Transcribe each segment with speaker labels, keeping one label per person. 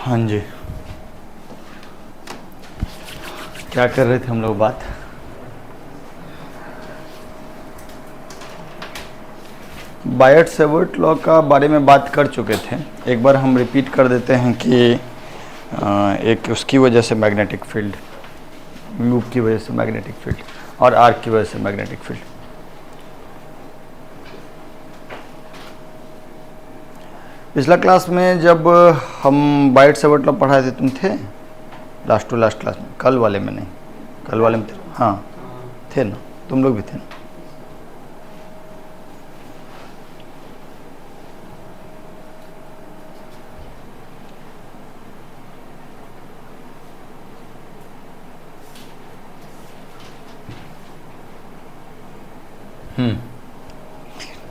Speaker 1: हाँ जी, क्या कर रहे थे हम लोग बात? बायट-सैवर्ट लॉ का बारे में बात कर चुके थे। एक बार हम रिपीट कर देते हैं कि एक उसकी वजह से मैग्नेटिक फील्ड, लूप की वजह से मैग्नेटिक फील्ड और आर्क की वजह से मैग्नेटिक फील्ड। पिछला क्लास में जब हम बायट-सैवर्ट लॉ पढ़ाए थे, तुम थे लास्ट टू लास्ट क्लास में? कल वाले में नहीं, कल वाले में थे। हाँ थे ना, तुम लोग भी थे ना?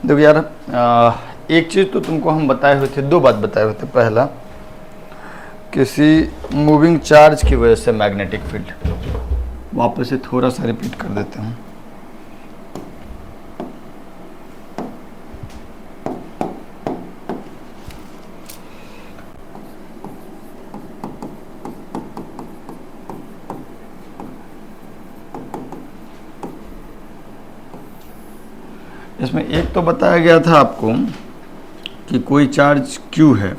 Speaker 1: देखो यार, एक चीज़ तो तुमको हम बताए हुए थे, दो बात बताए हुए थे। पहला, किसी मूविंग चार्ज की वजह से मैग्नेटिक फील्ड, वापस से थोड़ा सा रिपीट कर देते हैं। इसमें एक तो बताया गया था आपको कि कोई चार्ज Q है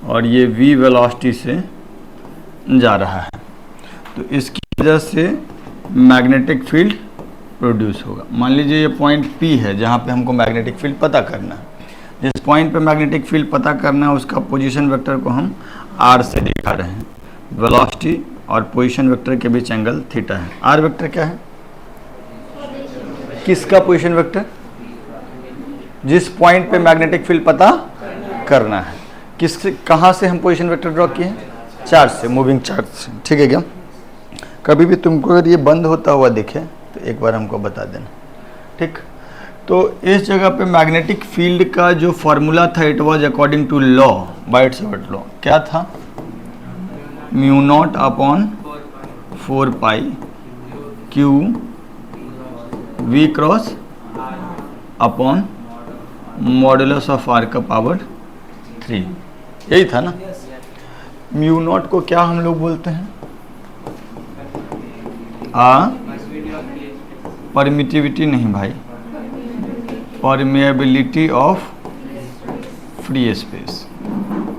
Speaker 1: और ये V वेलोसिटी से जा रहा है, तो इसकी वजह से मैग्नेटिक फील्ड प्रोड्यूस होगा। मान लीजिए ये पॉइंट P है जहाँ पे हमको मैग्नेटिक फील्ड पता करना है। जिस पॉइंट पे मैग्नेटिक फील्ड पता करना है उसका पोजीशन वेक्टर को हम R से दिखा रहे हैं। वेलोसिटी और पोजीशन वेक्टर के बीच एंगल थीटा है। R वेक्टर क्या है? किसका पोजीशन वेक्टर? जिस पॉइंट पे मैग्नेटिक फील्ड पता करना है। किस, कहाँ से हम पोजीशन वेक्टर ड्रॉ किए हैं? चार्ज से, मूविंग चार्ज से। ठीक है क्या? कभी भी तुमको अगर ये बंद होता हुआ दिखे तो एक बार हमको बता देना। ठीक, तो इस जगह पे मैग्नेटिक फील्ड का जो फॉर्मूला था, it was according to law, Biot Savart law. क्या था? Mu naught upon 4 pi Q V cross upon modulus of R का पावर 3। यही था ना? म्यू नॉट को क्या हम लोग बोलते हैं? परमिटिविटी नहीं भाई, परमेबिलिटी ऑफ फ्री स्पेस।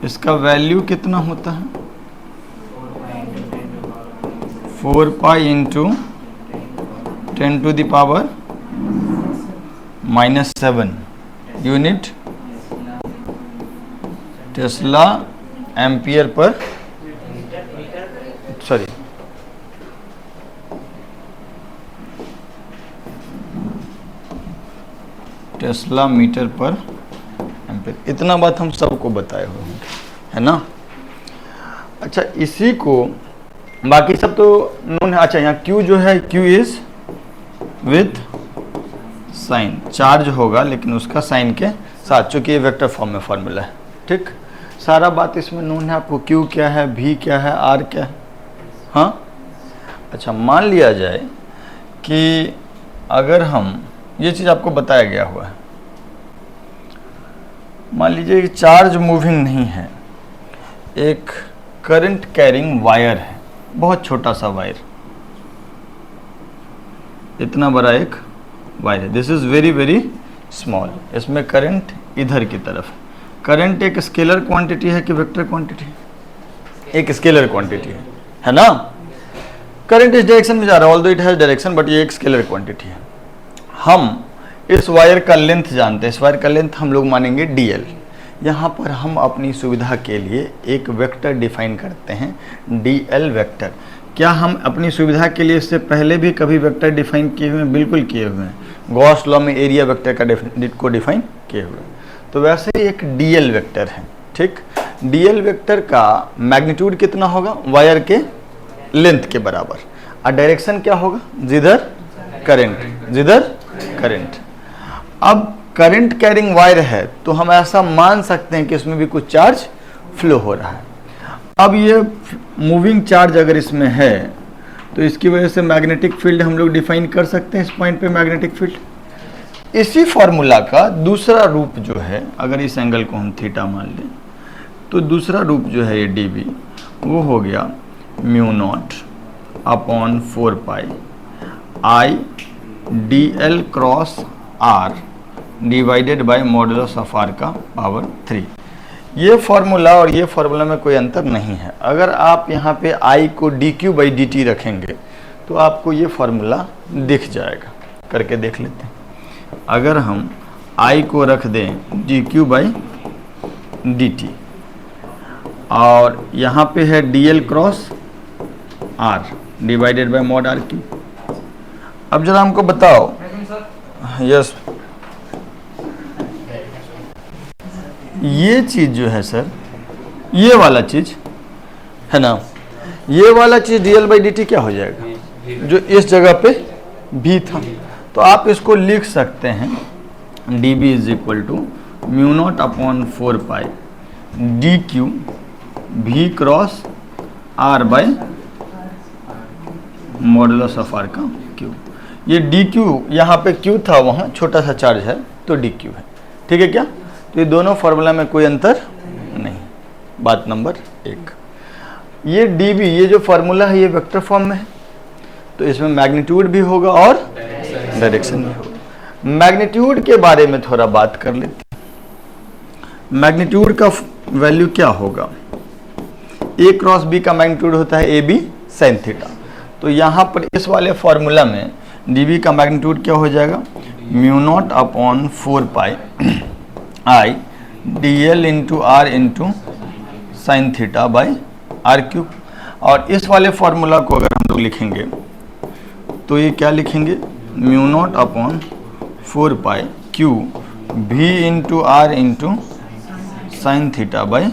Speaker 1: इसका वैल्यू कितना होता है? 4 pi into 10 to the power -7 unit tesla ampere per, sorry, tesla metre per ampere. इतना बात हम सबको बताए हुए हैं, है ना? अच्छा, इसी को बाकी सब तो नोन है। अच्छा, यहाँ Q जो है, Q is with sign, charge होगा लेकिन उसका साइन के साथ, चूंकि ये वेक्टर फॉर्म में फॉर्मूला है। ठीक, सारा बात इसमें नोन है आपको। Q क्या है, V क्या है, R क्या है। हाँ, अच्छा, मान लिया जाए कि अगर हम, ये चीज़ आपको बताया गया हुआ है, मान लीजिए कि चार्ज मूविंग नहीं है, एक करंट कैरिंग वायर है, बहुत छोटा सा वायर, इतना बड़ा एक वायर है। This is very very small. इसमें करंट इधर की तरफ, करंट एक स्केलर क्वांटिटी है कि वेक्टर क्वांटिटी है? एक स्केलर क्वांटिटी है ना? करंट इस डायरेक्शन में जा रहा है, although it has direction, but ये एक स्केलर क्वांटिटी है। हम इस वायर का लेंथ जानते हैं, इस वायर का लेंथ हम लोग मानेंगे dl। यहाँ पर हम अपनी सुविधा के लिए एक वेक्टर डिफाइन करते हैं, dl वेक्टर। क्या हम अपनी सुविधा के लिए इससे पहले भी कभी वेक्टर डिफाइन किए हुए हैं? बिल्कुल किए हुए हैं। गॉस लॉ में एरिया वेक्टर को डिफाइन किए हुए हैं। तो वैसे ही एक dl वेक्टर है। ठीक, dl वेक्टर का मैग्नीट्यूड कितना होगा? वायर के लेंथ के बराबर। और डायरेक्शन क्या होगा? जिधर करंट, जिधर करंट। अब करंट कैरिंग वायर है तो हम ऐसा मान सकते हैं कि इसमें भी कुछ चार्ज फ्लो हो रहा है। अब ये मूविंग चार्ज अगर इसमें है तो इसकी वजह से मैग्नेटिक फील्ड हम लोग डिफाइन कर सकते हैं। इस पॉइंट पे मैग्नेटिक फील्ड। इसी फॉर्मूला का दूसरा रूप जो है, अगर इस एंगल को हम थीटा मान लें तो दूसरा रूप जो है ये dB वो हो गया mu naught upon 4 pi I dl cross r divided by modulus of r का पावर 3। ये फार्मूला और ये फार्मूला में कोई अंतर नहीं है। अगर आप यहाँ पे I को dq बाई dt रखेंगे तो आपको ये फार्मूला दिख जाएगा। करके देख लेते हैं। अगर हम I को रख दें dq बाई dt और यहाँ पे है dl cross r divided by mod r Q. अब जरा हमको बताओ, यस ये चीज जो है सर, ये वाला चीज है ना, ये वाला चीज dl बाई dt क्या हो जाएगा, जो इस जगह पे भी था। तो आप इसको लिख सकते हैं dB is equal to mu naught upon 4 pi dq v cross r by modulus of r का q। ये dq यहाँ पे q था, वहाँ छोटा सा चार्ज है तो dq है। ठीक है क्या? तो ये दोनों फार्मूला में कोई अंतर नहीं। बात नंबर 1, ये dB ये जो फार्मूला है ये वेक्टर फॉर्म में है, तो इसमें मैग्नीट्यूड भी होगा और डायरेक्शन भी होगा। मैग्नीट्यूड के बारे में थोड़ा बात कर लेते हैं। मैग्नीट्यूड का वैल्यू क्या होगा? a क्रॉस b का मैग्नीट्यूड होता है ab sin थीटा। तो यहाँ पर इस वाले फार्मूला में dB का मैग्नीट्यूड क्या हो जाएगा, mu naught upon 4 pi I dl into R into sine theta by R cube. और इस वाले फार्मूला को अगर हम लोग लिखेंगे तो ये क्या लिखेंगे, mu naught upon 4 pi Q v into R into sine theta by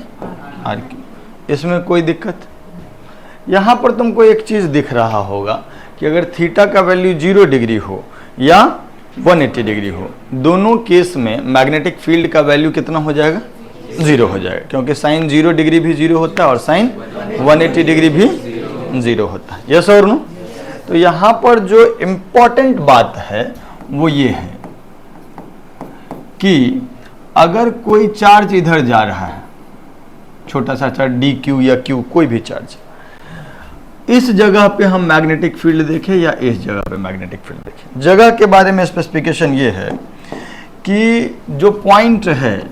Speaker 1: R cube. इसमें कोई दिक्कत? यहाँ पर तुमको एक चीज़ दिख रहा होगा कि अगर थीटा का वैल्यू 0 डिग्री हो या 180 डिग्री हो, दोनों केस में मैग्नेटिक फील्ड का वैल्यू कितना हो जाएगा, 0 हो जाएगा, क्योंकि साइन 0 डिग्री भी 0 होता है और साइन 180 डिग्री भी 0 होता है। यस और नो? तो यहाँ पर जो इम्पोर्टेंट बात है वो ये है कि अगर कोई चार्ज इधर जा रहा है, छोटा सा चार्ज dq या q, कोई भी चार्ज, इस जगह पे हम मैग्नेटिक फील्ड देखें या इस जगह पे मैग्नेटिक फील्ड देखें, जगह के बारे में स्पेसिफिकेशन ये है कि जो पॉइंट है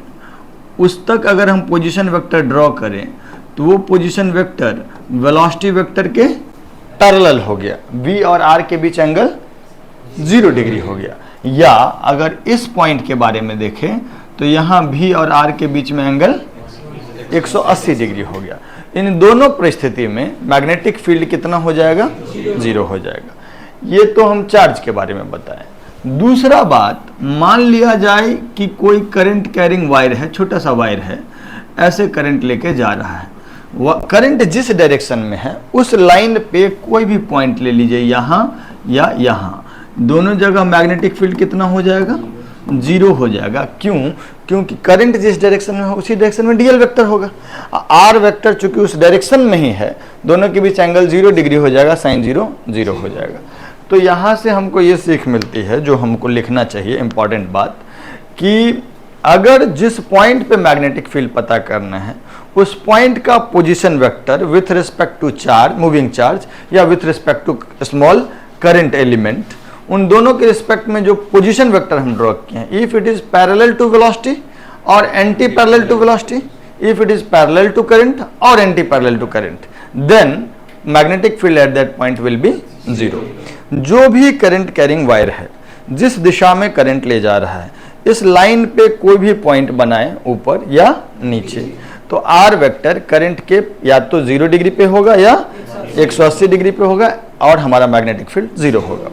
Speaker 1: उस तक अगर हम पोजीशन वेक्टर ड्रॉ करें तो वो पोजीशन वेक्टर वेलोसिटी वेक्टर के पैरेलल हो गया, v और r के बीच एंगल 0 डिग्री हो गया। या अगर इस पॉइंट के बारे में देखें तो यहाँ v और r के बीच में एंगल 180 डिग्री हो गया। इन दोनों परिस्थिति में मैग्नेटिक फील्ड कितना हो जाएगा, 0 हो जाएगा। ये तो हम चार्ज के बारे में बताएं। दूसरा बात, मान लिया जाए कि कोई करंट कैरिंग वायर है, छोटा सा वायर है, ऐसे करंट लेके जा रहा है, करंट जिस डायरेक्शन में है उस लाइन पे कोई भी पॉइंट ले लीजिए, यहाँ या यहाँ, दोनों जगह मैग्नेटिक फील्ड कितना हो जाएगा, 0 हो जाएगा। क्यों? क्योंकि करंट जिस डायरेक्शन में हो उसी डायरेक्शन में डीएल वेक्टर होगा। आर वेक्टर चूंकि उस डायरेक्शन में ही है, दोनों के बीच एंगल 0 डिग्री हो जाएगा, साइन 0 0 हो जाएगा। तो यहाँ से हमको ये सीख मिलती है जो हमको लिखना चाहिए, इंपॉर्टेंट बात, कि अगर जिस पॉइंट पे मैग्नेटिक फील्ड पता करना है उस पॉइंट का position vector with respect to charge, moving charge, या with respect to small current element, उन दोनों के रिस्पेक्ट में जो पोजीशन वेक्टर हम ड्रॉ किए हैं, if it is parallel to velocity और anti parallel to velocity, if it is parallel to current और anti parallel to current, then magnetic field at that point will be 0। जो भी current carrying wire है, जिस दिशा में current ले जा रहा है, इस लाइन पे कोई भी पॉइंट बनाए ऊपर या नीचे, तो आर वेक्टर करंट के या तो 0 डिग्री पे होगा या 180 डिग्री पे होगा और हमारा मैग्नेटिक फील्ड 0 होगा।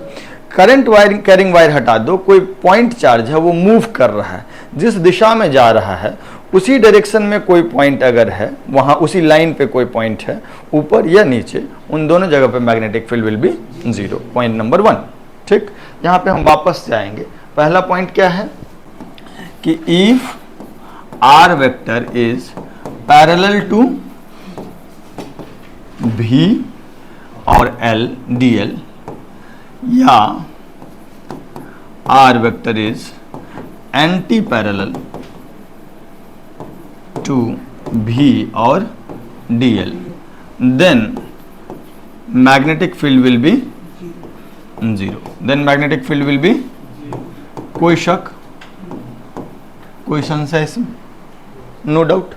Speaker 1: करंट वायर कैरिंग वायर हटा दो, कोई पॉइंट चार्ज है वो मूव कर रहा है, जिस दिशा में जा रहा है उसी डायरेक्शन में कोई पॉइंट अगर है, वहाँ उसी लाइन पे कोई पॉइंट है ऊपर या नीचे, उन दोनों जगह पे magnetic field will be 0। Point number 1। ठीक, यहाँ पे हम वापस जाएंगे। पहला पॉइंट क्या है कि if R vector is parallel to V और L dl, या R vector is anti parallel to V और dl, then magnetic field will be 0. Then magnetic field will be, कोई शक, कोई संशय इसमें? No doubt.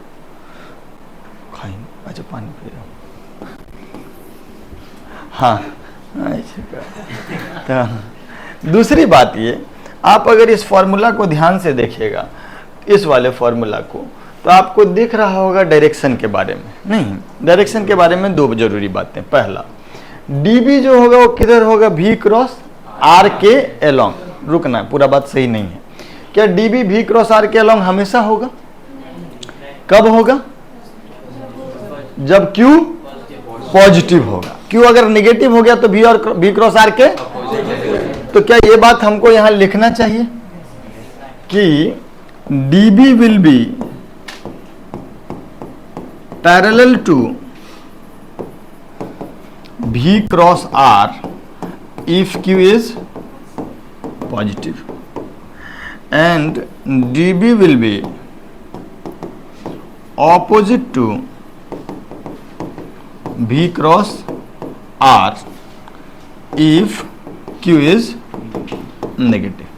Speaker 1: खाएंगे, अच्छा पानी पी रहा हूँ। हाँ, तो दूसरी बात ये, आप अगर इस फॉर्मूला को ध्यान से देखिएगा, इस वाले फॉर्मूला को, तो आपको दिख रहा होगा डायरेक्शन के बारे में। नहीं, डायरेक्शन के बारे में दो जरूरी बातें। पहला, dB जो होगा वो किधर होगा? V क्रॉस R के अलोंग। रुकना, पूरा बात सही नहीं है। क्या dB V क्रॉस R के अलोंग हमेशा होगा? कब होगा? जब Q पॉजिटिव होगा। Q अगर निगेटिव हो गया तो V और V क्रॉस R के, तो क्या ये बात हमको यहां लिखना चाहिए कि dB will be parallel to V cross R if Q is positive, and dB will be opposite to V cross R if Q is negative.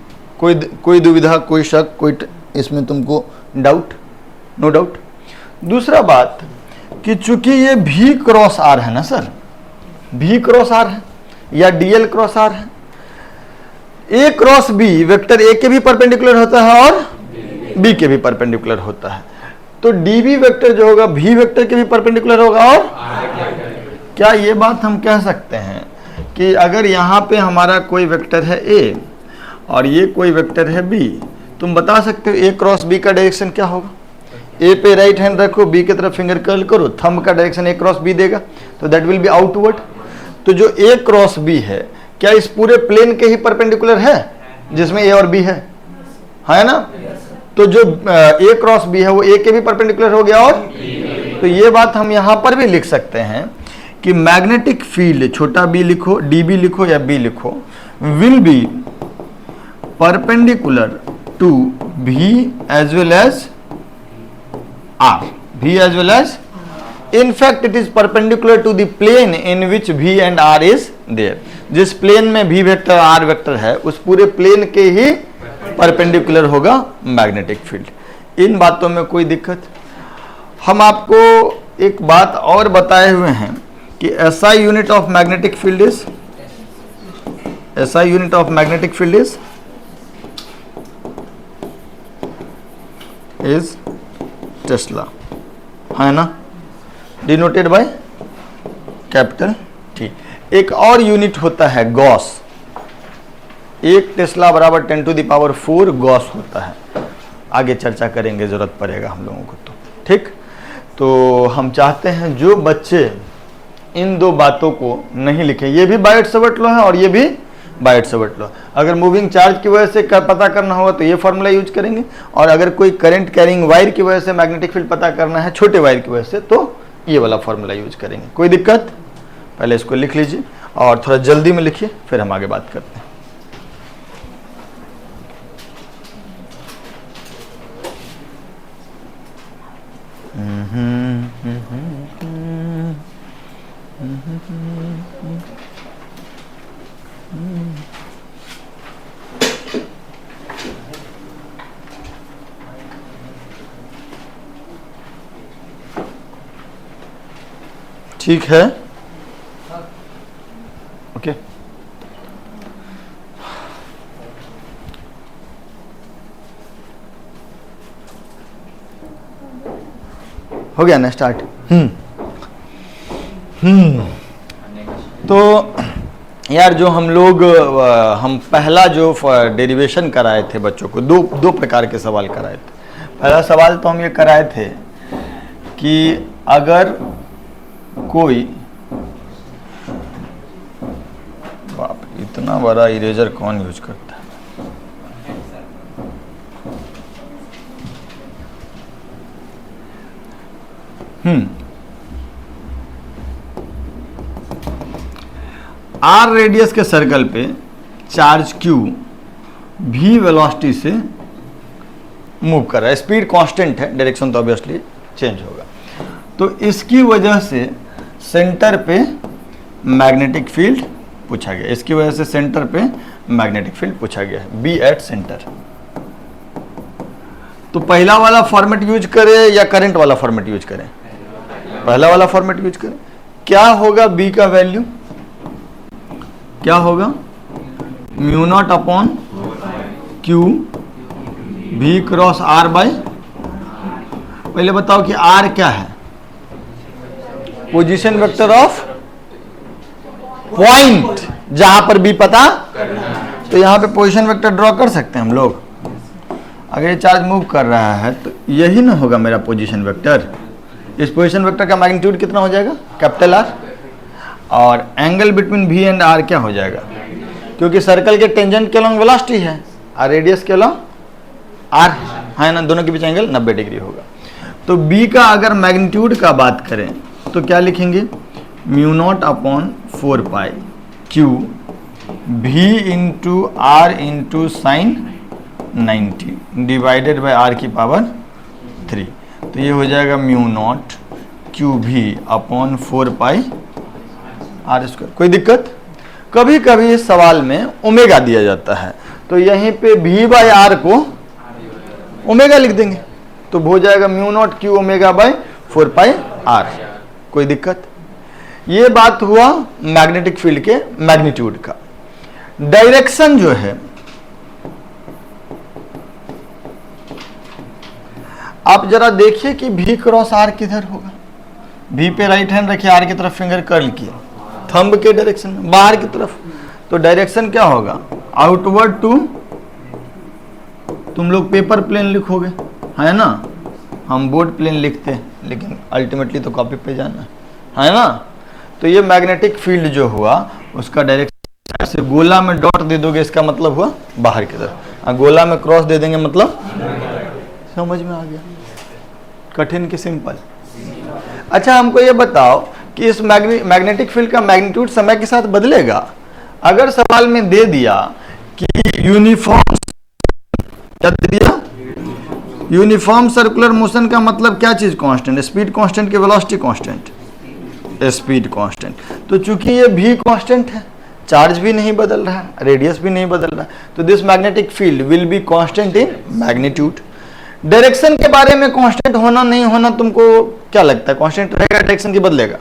Speaker 1: कोई दुविधा, कोई शक, कोई इसमें तुमको डाउट? No doubt. दूसरा बात कि चूंकि ये V क्रॉस R है ना सर, V क्रॉस R है या dl क्रॉस R है, A cross B vector A के भी परपेंडिकुलर होता है और B के भी परपेंडिकुलर होता है। तो dB वेक्टर जो होगा V वेक्टर के भी परपेंडिकुलर होगा। और क्या ये बात हम कह सकते हैं कि अगर यहाँ पे हमारा कोई वेक्टर है A और ये कोई वेक्टर है B, तुम बता सकते हो A क्रॉस B का डायरेक्शन क्या होगा? A पे राइट हैंड रखो, B की तरफ फिंगर कर्ल करो, थंब का डायरेक्शन A क्रॉस B देगा, तो दैट विल बी आउटवर्ड। तो जो A क्रॉस B है, क्या इस पूरे प्लेन के ही परपेंडिकुलर है जिसमें A और B है ना? तो जो A क्रॉस B है वो A के भी परपेंडिकुलर हो गया। और तो ये बात हम यहां पर भी लिख सकते हैं कि मैग्नेटिक फील्ड, छोटा b लिखो, dB लिखो या B लिखो, will be perpendicular to V as well as R. V as well as, in fact it is perpendicular to the plane in which V and R is there. जिस plane में V vector R vector है, उस पूरे plane के ही perpendicular होगा magnetic field. इन बातों में कोई दिक्कत? हम आपको एक बात और बताए हुए हैं कि SI unit of magnetic field is, SI unit of magnetic field is Tesla, है ना, डिनोटेड बाय कैपिटल T। एक और यूनिट होता है गॉस। एक टेस्ला बराबर 10⁴ गॉस होता है। आगे चर्चा करेंगे, जरूरत पड़ेगा हम लोगों को तो, ठीक। तो हम चाहते हैं जो बच्चे इन दो बातों को नहीं लिखे, ये भी बायट-सवर्ट लॉ है और ये भी बायट-सवर्ट लॉ। अगर मूविंग चार्ज की वजह से पता करना होगा तो ये फॉर्मूला यूज करेंगे, और अगर कोई करंट कैरिंग वायर की वजह से मैग्नेटिक फील्ड पता करना है, छोटे वायर की वजह से, तो ये वाला फॉर्मूला यूज करेंगे। कोई दिक्कत? पहले इसको लिख लीजिए और थोड़ा जल्दी में लिखिए, फिर हम आगे बात करते हैं। ठीक है, ओके। हो गया ना स्टार्ट? तो यार जो हम लोग हम पहला जो डेरिवेशन कराए थे बच्चों को, दो प्रकार के सवाल कराए थे। पहला सवाल तो हम ये कराए थे कि अगर कोई, बाप इतना बड़ा इरेजर कौन यूज करता है? आर रेडियस के सर्कल पे चार्ज Q V वेलोसिटी से मूव कर रहा है। स्पीड कांस्टेंट है, डायरेक्शन तो ऑब्वियसली चेंज होगा। तो इसकी वजह से सेंटर पे मैग्नेटिक फील्ड पूछा गया, इसकी वजह से सेंटर पे मैग्नेटिक फील्ड पूछा गया है, बी एट सेंटर। तो पहला वाला फॉर्मेट यूज करें या करंट वाला फॉर्मेट यूज करें? पहला वाला फॉर्मेट यूज करें। क्या होगा बी का वैल्यू? क्या होगा? म्यू नॉट अपॉन क्यू भी क्रॉस आर बाई, पहले बताओ कि आर क्या है? पोजीशन वेक्टर ऑफ पॉइंट, जहां पर बी पता, तो यहां पे पोजीशन वेक्टर ड्रॉ कर सकते हैं हम लोग। अगर ये चार्ज मूव कर रहा है तो यही ना होगा मेरा पोजीशन वेक्टर। इस पोजीशन वेक्टर का मैग्नीट्यूड कितना हो जाएगा? Capital R. और एंगल बिटवीन भी एंड आर क्या हो जाएगा? क्योंकि सर्कल के टेंजेंट के अलॉन्ग वेलोसिटी है और रेडियस के अलॉन्ग आर है ना, दोनों के बीच एंगल 90 डिग्री होगा। तो बी का अगर मैग्नीट्यूड का बात करें तो क्या लिखेंगे? Mu naught upon 4 pi Q भी into R into sine 90 divided by R की पावर 3। तो ये हो जाएगा म्यू नॉट क्यू भी अपॉन 4 पाई आर स्क्वायर। कोई दिक्कत? कभी कभी इस सवाल में ओमेगा दिया जाता है, तो यहीं पे भी बाय आर को ओमेगा लिख देंगे, तो हो जाएगा mu naught Q omega by 4 pi R. कोई दिक्कत? ये बात हुआ मैग्नेटिक फील्ड के मैग्नीट्यूड का। डायरेक्शन जो है, आप जरा देखिए कि भी क्रॉस आर किधर होगा। भी पे राइट हैंड रखिए, आर की तरफ फिंगर कर्ल किए, थंब के डायरेक्शन में बाहर की तरफ। तो डायरेक्शन क्या होगा? आउटवर्ड टू, तुम लोग पेपर प्लेन लिखोगे है ना, हम बोर्ड प्लेन लिखते हैं, लेकिन अल्टीमेटली तो कॉपी पे जाना है ना। तो ये मैग्नेटिक फील्ड जो हुआ उसका डायरेक्शन से गोला में डॉट दे दोगे, इसका मतलब हुआ बाहर की तरफ, गोला में क्रॉस दे देंगे मतलब, समझ में आ गया? कठिन की सिंपल। अच्छा हमको ये बताओ कि इस मैग्नेटिक फील्ड का मैग्नीट्यूड समय के साथ बदलेगा? अगर सवाल में दे दिया कि यूनिफॉर्म, क्या दे दिया? यूनिफॉर्म सर्कुलर मोशन का मतलब क्या चीज कांस्टेंट? स्पीड कांस्टेंट की वेलोसिटी कांस्टेंट? Speed constant. तो चूंकि ये भी कांस्टेंट है, चार्ज भी नहीं बदल रहा है, रेडियस भी नहीं बदल रहा है, तो this magnetic field will be constant in magnitude. Direction के बारे में कांस्टेंट होना नहीं होना तुमको क्या लगता है? कांस्टेंट रहेगा डायरेक्शन की बदलेगा?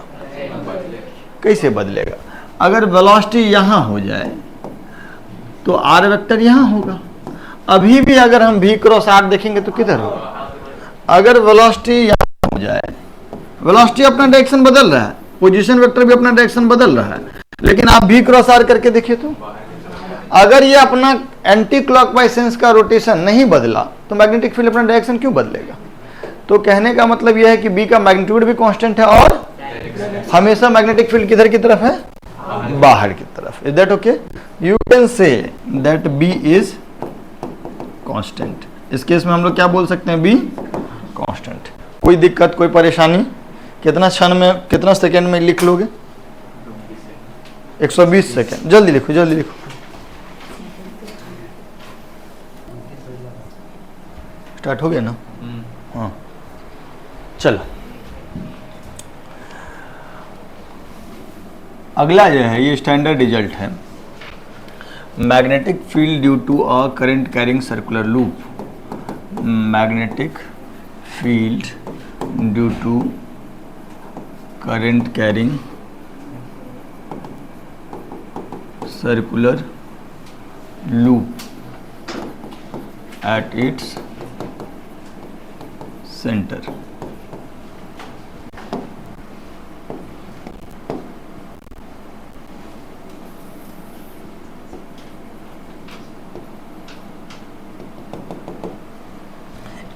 Speaker 1: कैसे बदलेगा? अगर वेलोसिटी यहां हो जाए तो आर वेक्टर यहां होगा। अभी भी अगर हम भी क्रॉस आर देखेंगे तो किधर होगा? अगर वेलोसिटी यहां हो जाए, वेलोसिटी अपना डायरेक्शन बदल रहा है, पोजीशन वेक्टर भी अपना डायरेक्शन बदल रहा है, लेकिन आप भी क्रॉस आर करके देखिए तो अगर ये अपना एंटी क्लॉकवाइज सेंस का रोटेशन नहीं बदला तो मैग्नेटिक फील्ड अपना डायरेक्शन क्यों बदलेगा? तो कहने का मतलब यह है कि बी का मैग्नीट्यूड भी कांस्टेंट है और हमेशा मैग्नेटिक फील्ड किधर की तरफ है? बाहर की तरफ। Is that okay? You can say that B is constant. इस केस में हम लोग क्या बोल सकते हैं? B constant. कोई दिक्कत, कोई परेशानी? कितना क्षण में, कितना सेकंड में लिख लोगे? 120 सेकंड। जल्दी लिखो, जल्दी लिखो। स्टार्ट हो गया ना? हाँ चलो, अगला जो है ये स्टैंडर्ड रिजल्ट है। Magnetic field due to a current carrying circular loop. Magnetic field due to current carrying circular loop at its center.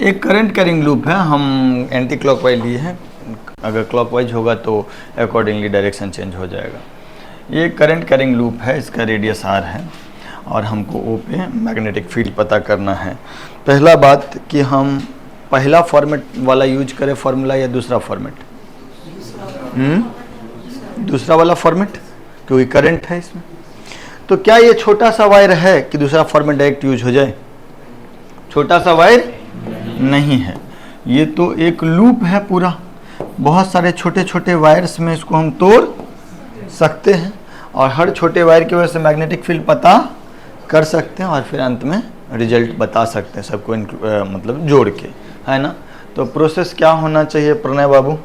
Speaker 1: एक करंट कैरिंग लूप है, हम एंटी क्लॉकवाइज लिए हैं, अगर क्लॉकवाइज होगा तो अकॉर्डिंगली डायरेक्शन चेंज हो जाएगा। ये करंट कैरिंग लूप है, इसका रेडियस आर है और हमको ओ पे मैग्नेटिक फील्ड पता करना है। पहला बात कि हम पहला फॉर्मेट वाला यूज करें फॉर्मूला या दूसरा फॉर्मेट? दूसरा वाला फॉर्मेट, क्योंकि करंट है इसमें। तो क्या ये छोटा सा वायर है कि दूसरा फॉर्मेट डायरेक्ट यूज हो जाए? छोटा सा वायर नहीं है, ये तो एक लूप है पूरा, बहुत सारे छोटे छोटे वायर्स में इसको हम तोड़ सकते हैं और हर छोटे वायर की वजह से मैग्नेटिक फील्ड पता कर सकते हैं और फिर अंत में रिजल्ट बता सकते हैं सबको मतलब जोड़ के, है ना। तो प्रोसेस क्या होना चाहिए प्रणय बाबू?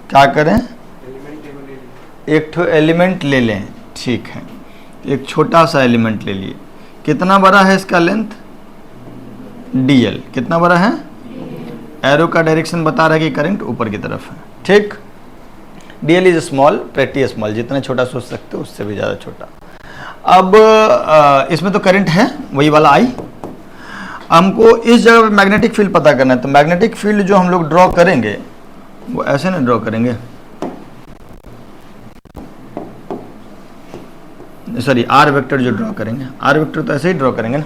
Speaker 1: क्या करें? एक ठो एलिमेंट ले लें, ठीक है। एक छोटा सा एलिमेंट ले लिए, कितना बड़ा है इसका लेंथ? dl, कितना बड़ा है? एरो का डायरेक्शन बता रहा है कि करंट ऊपर की तरफ है, ठीक। dl is small, pretty small, जितना छोटा सोच सकते हो उससे भी ज़्यादा छोटा। अब इसमें तो करंट है वही वाला I, हमको इस जगह पे मैग्नेटिक फील्ड पता करना है। तो मैग्नेटिक फील्ड जो हम लोग ड्रॉ करेंगे वो ऐसे ना ड्रॉ करेंगे, सॉरी आर वेक्टर जो ड्रॉ करेंगे, आर वेक्टर तो ऐसे ही ड्रॉ करेंगे ना।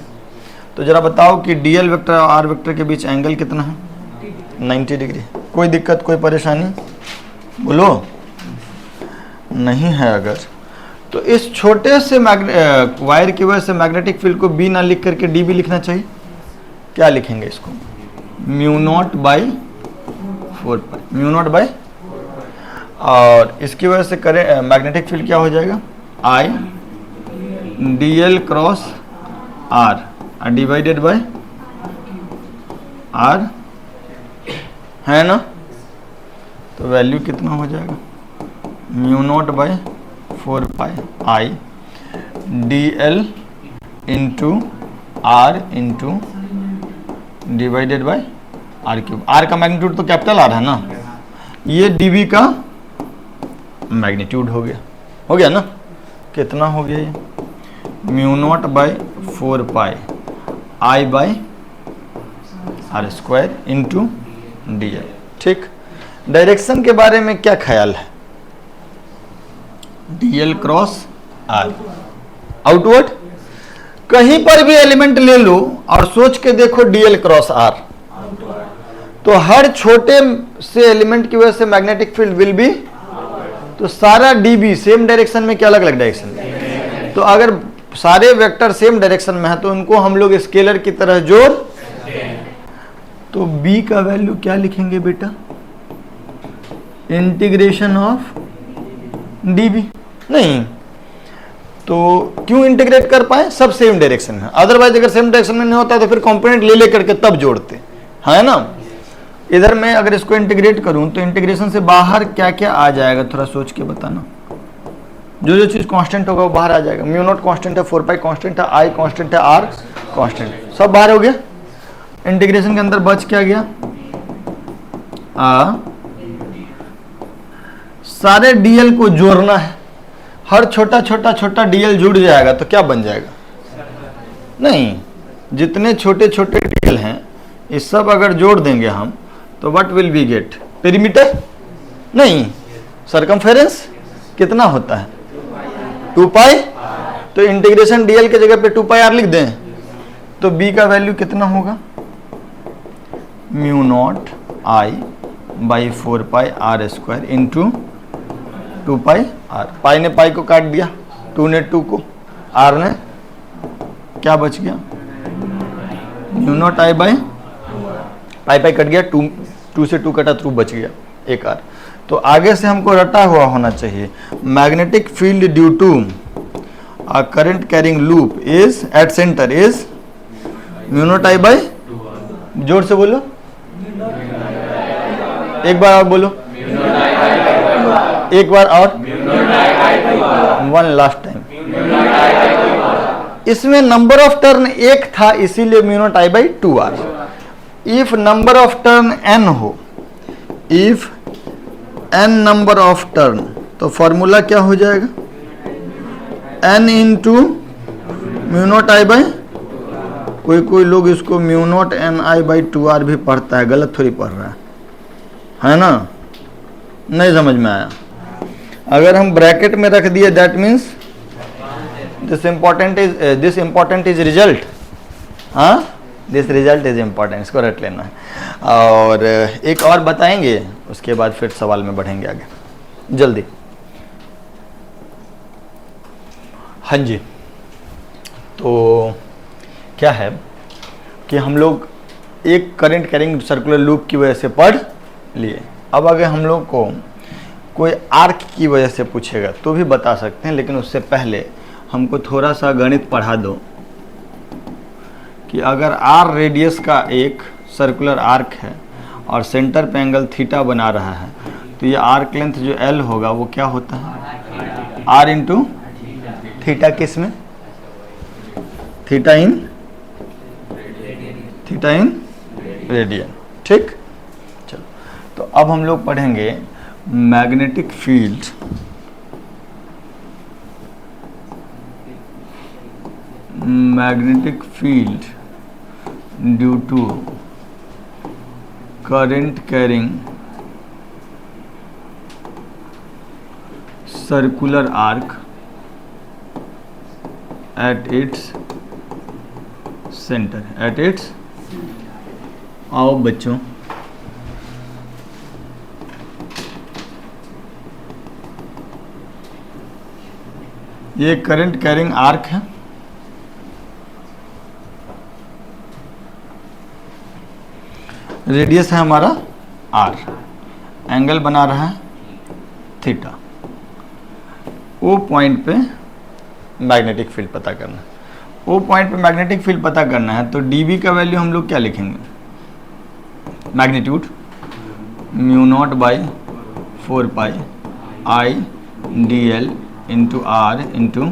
Speaker 1: तो जरा बताओ कि डीएल वेक्टर और आर वेक्टर के बीच एंगल कितना है? 90 डिग्री। कोई दिक्कत, कोई परेशानी बोलो? नहीं है। अगर तो इस छोटे से वायर की वजह से मैग्नेटिक फील्ड को बी ना लिख करके डी भी लिखना चाहिए। क्या लिखेंगे इसको? Mu naught by 4 mu naught by, और इसकी वजह से करें मैग्नेटिक फील्ड क्या हो जाएगा? I D L cross R divided by R, है ना। तो वैल्यू कितना हो जाएगा? Mu naught by 4 pi I D L into R into divided by R cube. आर का मैग्नीट्यूड तो कैपिटल आर है ना, ये डीवी का मैग्नीट्यूड हो गया ना। कितना हो गया ये? Mu naught by 4 pi I by R square into D L, ठीक। डायरेक्शन के बारे में क्या ख्याल है? D L cross R outward, कहीं पर भी एलिमेंट ले लो और सोच के देखो डीएल क्रॉस आर, तो हर छोटे से एलिमेंट की वजह से मैग्नेटिक फील्ड विल बी, तो सारा डीबी सेम डायरेक्शन में क्या अलग अलग डायरेक्शन। तो अगर सारे वेक्टर सेम डायरेक्शन में है तो उनको हम लोग स्केलर की तरह जोड़, तो बी का वैल्यू क्या लिखेंगे बेटा? Integration of dB. नहीं तो क्यों इंटीग्रेट कर पाए? सब सेम डायरेक्शन है, अदरवाइज अगर सेम डायरेक्शन में नहीं होता तो फिर कंपोनेंट ले लेकर के तब जोड़ते, है ना। इधर मैं अगर इसको इंटीग्रेट करूं तो इंटीग्रेशन से बाहर क्या क्या आ जाएगा, थोड़ा सोच के बताना। जो चीज कांस्टेंट होगा वो बाहर आ जाएगा। म्यू नॉट कांस्टेंट है, 4 पाई कांस्टेंट है, आई कांस्टेंट है, आर कांस्टेंट, सब बाहर हो गया। इंटीग्रेशन के अंदर बच क्या गया? सारे डीएल को जोड़ना है, हर छोटा छोटा छोटा डीएल जुड़ जाएगा तो क्या बन जाएगा? नहीं, जितने छोटे छोटे डीएल हैं ये सब अगर जोड़ देंगे हम तो what will we get? Perimeter? नहीं, सरकमफेरेंस कितना होता है? 2 पाई। तो इंटीग्रेशन डीएल के जगह पे 2 पाई आर लिख दें तो बी का वैल्यू कितना होगा? Mu not I by 4 pi are square into 2 pi r. Pi ने पाई को काट दिया, 2 ने 2 को, आर ने क्या बच गया? Mu not I by pi pi cut गया, 2 से 2 कटा, 2 बच गया, एक आर। तो आगे से हमको रटा हुआ होना चाहिए। Magnetic field due to a current carrying loop is at centre is mu not I by, जोर से बोलो, एक बार और बोलो, एक बार और, वन लास्ट टाइम। इसमें नंबर ऑफ टर्न एक था इसीलिए म्यू नॉट आई बाई 2 आर। If number of turn n हो, if n number of turn, तो फॉर्मूला क्या हो जाएगा? n into mu not I by, कोई लोग इसको mu naught N I by 2 R भी पढ़ता है, गलत थोड़ी पढ़ रहा है ना। नहीं समझ में आया? अगर हम ब्रैकेट में रख दिए that means this important is result. हाँ, दिस रिजल्ट इज इम्पोर्टेंट, इसको रट लेना है। और एक और बताएंगे, उसके बाद फिर सवाल में बढ़ेंगे आगे जल्दी। हाँ जी, तो क्या है कि हम लोग एक करंट कैरिंग सर्कुलर लूप की वजह से पढ़ लिए। अब अगर हम लोग को कोई आर्क की वजह से पूछेगा तो भी बता सकते हैं, लेकिन उससे पहले हमको थोड़ा सा गणित पढ़ा दो कि अगर आर रेडियस का एक सर्कुलर आर्क है और सेंटर पे एंगल थीटा बना रहा है, तो ये आर्क लेंथ जो एल होगा वो क्या होता है, आर इंटू थीटा, किस में, थीटा इन रेडियन। ठीक, चलो तो अब हम लोग पढ़ेंगे magnetic field due to current carrying circular arc at its centre, आओ बच्चों, ये करंट कैरिंग आर्क है, रेडियस है हमारा आर, एंगल बना रहा है थीटा, ओ पॉइंट पे मैग्नेटिक फील्ड पता करना है। ओ पॉइंट पे मैग्नेटिक फील्ड पता करना है तो डीबी का वैल्यू हम लोग क्या लिखेंगे, magnitude mu naught by 4 pi I D L into R into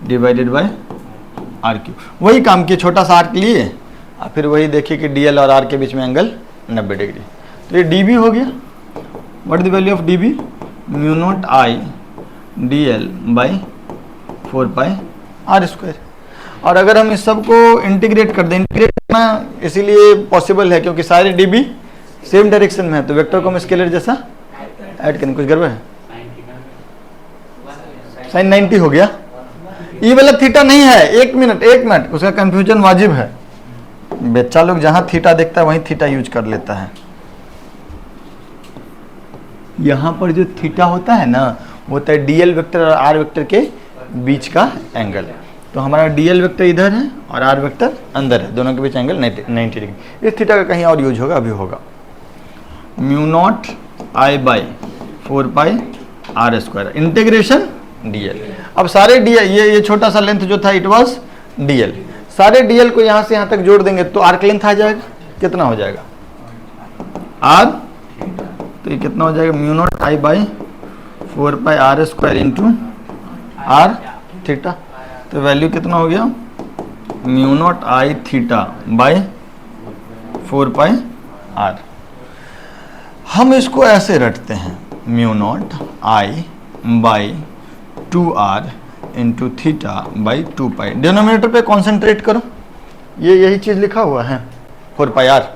Speaker 1: divided by R cube. वही काम किए, छोटा सा आर्क लिए और फिर वही देखिए कि डी एल और आर के बीच में एंगल 90 डिग्री, तो ये डी बी हो गया। What is the value of D B, mu not I D L by 4 pi are square. और अगर हम इस सब को इंटीग्रेट कर दें, इंटीग्रेट करना इसीलिए पॉसिबल है क्योंकि सारे डी बी सेम डायरेक्शन में है, तो वेक्टर को हम स्केलर जैसा ऐड करें। कुछ गड़बड़ है, साइन 90 हो गया, ये वाला थीटा नहीं है, एक मिनट, उसका कंफ्यूजन वाजिब है। बच्चा लोग जहां थीटा देखता है वहीं थीटा यूज कर लेता है। यहां पर जो थीटा होता है ना, वो होता है डीएल वेक्टर और आर वेक्टर के बीच का एंगल। तो हमारा डीएल वेक्टर इधर है और आर वेक्टर अंदर है, दोनों के बीच एंगल 90 डिग्री। इस थीटा का कहीं और यूज होगा, अभी होगा mu not I by 4 pi are square integration DL. अब सारे डीएल, ये छोटा सा लेंथ जो था इट वाज डीएल, सारे डीएल को यहां से यहां तक जोड़ देंगे तो आर्क लेंथ आ जाएगा, कितना हो जाएगा आर, तो ये कितना हो जाएगा mu not I by 4 pi are square into r theta. तो वैल्यू कितना हो गया, mu not I theta by 4 pi r. हम इसको ऐसे रटते हैं, mu not I by 2r into theta by 2 pi. Denominator पे कॉन्सेंट्रेट करो, ये यही चीज लिखा हुआ है 4 पाई आर।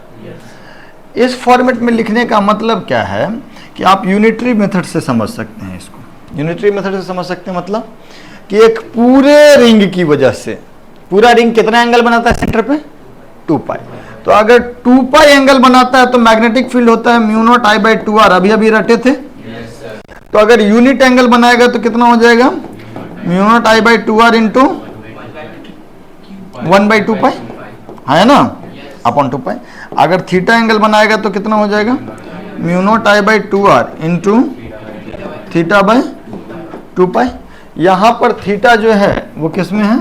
Speaker 1: इस फॉर्मेट में लिखने का मतलब क्या है कि आप यूनिटरी मेथड से समझ सकते हैं इसको। यूनिटरी मेथड से समझ सकते हैं मतलब कि एक पूरे रिंग की वजह से, पूरा रिंग कितना एंगल बनाता है सेंटर पे 2 पाई। तो अगर 2 पाई एंगल बनाता है तो मैग्नेटिक फील्ड होता है mu not I by 2r, अभी रटे थे। तो अगर यूनिट एंगल बनाएगा तो कितना हो जाएगा mu not I by 2r into 1/2 पाई, है ना, अपॉन 2 पाई। अगर थीटा एंगल बनाएगा तो कितना हो जाएगा mu not I by 2r into theta by 2 पाई। यहां पर थीटा जो है वो किस में है,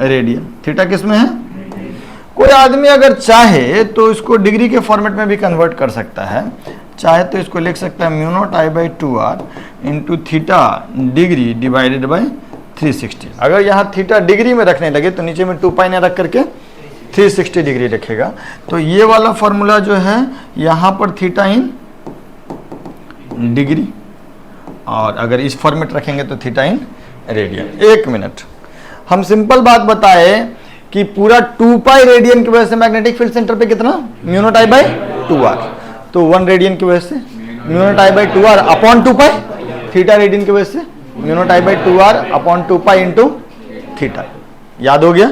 Speaker 1: रेडियन। थीटा किस में है, कोई आदमी अगर चाहे तो इसको डिग्री के फॉर्मेट में भी कन्वर्ट कर सकता है। चाहे तो इसको लिख सकता है mu not I by 2r into theta degree divided by 360। अगर यहाँ थीटा डिग्री में रखने लगे तो नीचे में 2 पाई न रख करके 360 डिग्री रखेगा। तो ये वाला फॉर्मूला जो है यहाँ पर थीटा इन डिग्री, और अगर इस फॉर्मेट रखेंगे तो थीटा इन रेडियन। एक मिनट, हम सिंपल बात बताए कि पूरा 2 पाई रेडियन की वजह से मैग्नेटिक फील्ड सेंटर पे कितना mu not I by 2r, तो 1 रेडियन की वजह से mu not I by 2r upon 2 pi, theta radian की वजह से mu not I by 2r upon 2 pi into theta. याद हो गया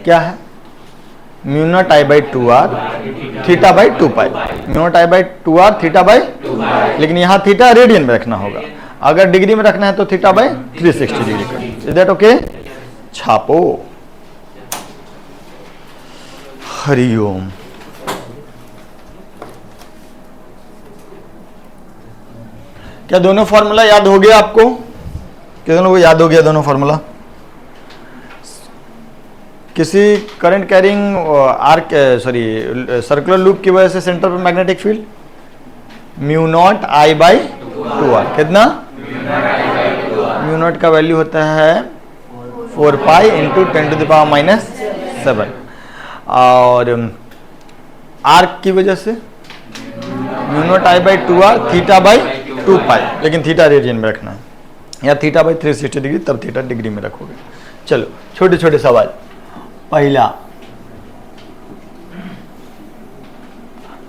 Speaker 1: क्या है, mu not I by 2r theta by 2 pi, mu not I by 2r theta by, लेकिन यहाँ थीटा रेडियन में रखना होगा। अगर डिग्री में रखना है तो थीटा बाई 360 डिग्री का। Is that okay? छापो। हरिओम। क्या दोनों फॉर्मूला याद हो गया आपको? कितने लोगों को याद हो गया दोनों फॉर्मूला? किसी current carrying arc circular loop की वजह से सेंटर पर magnetic field mu not I by 2r। कितना? म्यू नॉट का वैल्यू होता है 4 पाई इंटू 10⁻⁻⁷। और आर्क की वजह से mu not I by 2r theta by 2 पाई, लेकिन थीटा रेडियन में रखना है, या थीटा बाई 360 डिग्री, तब थीटा डिग्री में रखोगे। चलो छोटे छोटे सवाल। पहला,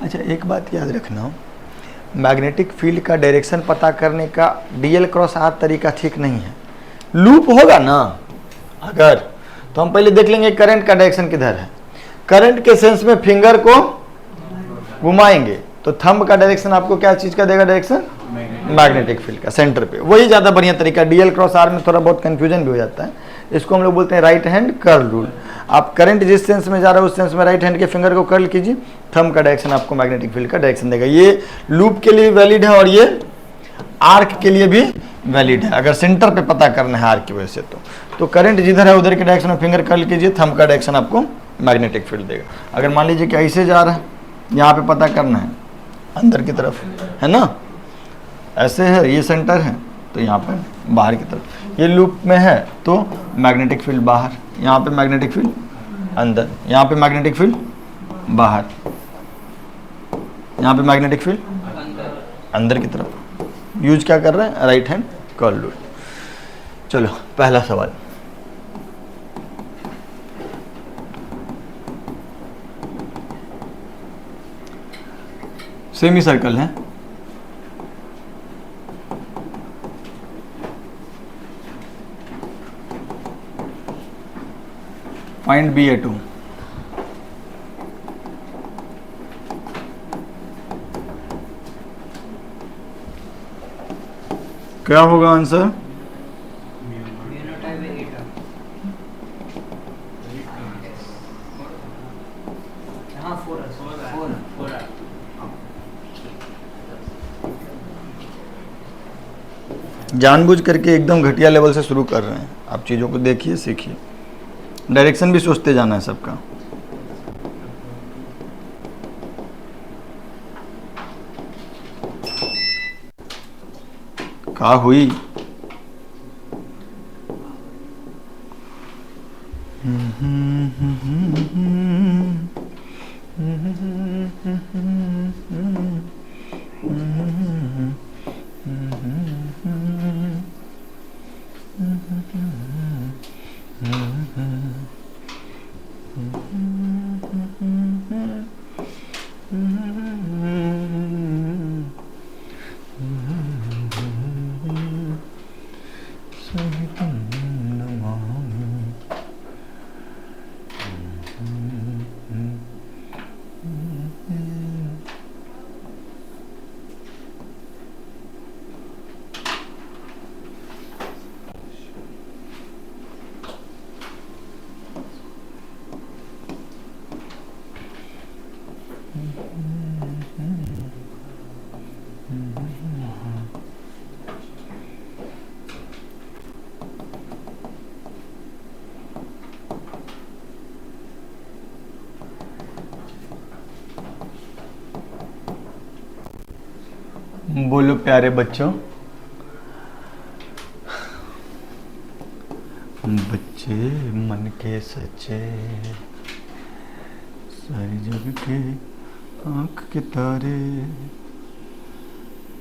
Speaker 1: अच्छा एक बात याद रखना, मैग्नेटिक फील्ड का डायरेक्शन पता करने का डीएल क्रॉस आर तरीका ठीक नहीं है। लूप होगा ना अगर, तो हम पहले देख लेंगे करंट का डायरेक्शन किधर है। करंट के सेंस में फिंगर को घुमाएंगे तो थंब का डायरेक्शन आपको क्या चीज का देगा? डायरेक्शन मैग्नेटिक फील्ड का, सेंटर पे। वही ज्यादा बढ़िया तरीका। डीएल क्रॉस आर में थोड़ा बहुत कंफ्यूजन भी हो जाता है, इसको हम लोग बोलते हैं राइट हैंड कर्ल रूल। आप करंट जिस सेंस में जा रहा है उस सेंस में राइट हैंड के फिंगर को कर्ल कीजिए, थंब का डायरेक्शन आपको मैग्नेटिक फील्ड का डायरेक्शन देगा। ये लूप के लिए वैलिड है और ये आर्क के लिए भी वैलिड है, अगर सेंटर पे पता करना है आर्क की वजह से। तो करंट जिधर है उधर के डायरेक्शन में फिंगर कर्ल कीजिए, थंब का डायरेक्शन आपको मैग्नेटिक फील्ड देगा। अगर मान लीजिए कि ऐसे जा रहा है, यहाँ पे पता करना है अंदर की तरफ, है ना, ऐसे है, ये सेंटर है, तो यहाँ पर बाहर की तरफ। ये लूप में है तो मैग्नेटिक फील्ड बाहर, यहाँ पे मैग्नेटिक फील्ड अंदर, यहाँ पे मैग्नेटिक फील्ड बाहर, यहाँ पे मैग्नेटिक फील्ड अंदर की तरफ। यूज क्या कर रहे हैं? Right hand curl rule. चलो पहला सवाल। सेमी सर्कल है, फाइंड BA2। क्या होगा आंसर? जानबूझ करके एकदम घटिया लेवल से शुरू कर रहे हैं आप। चीज़ों को देखिए, सीखिए, डायरेक्शन भी सोचते जाना है सबका। कहाँ हुई? बोलो प्यारे बच्चों। बच्चे मन के सच्चे, सारी जग के आँख के तारे,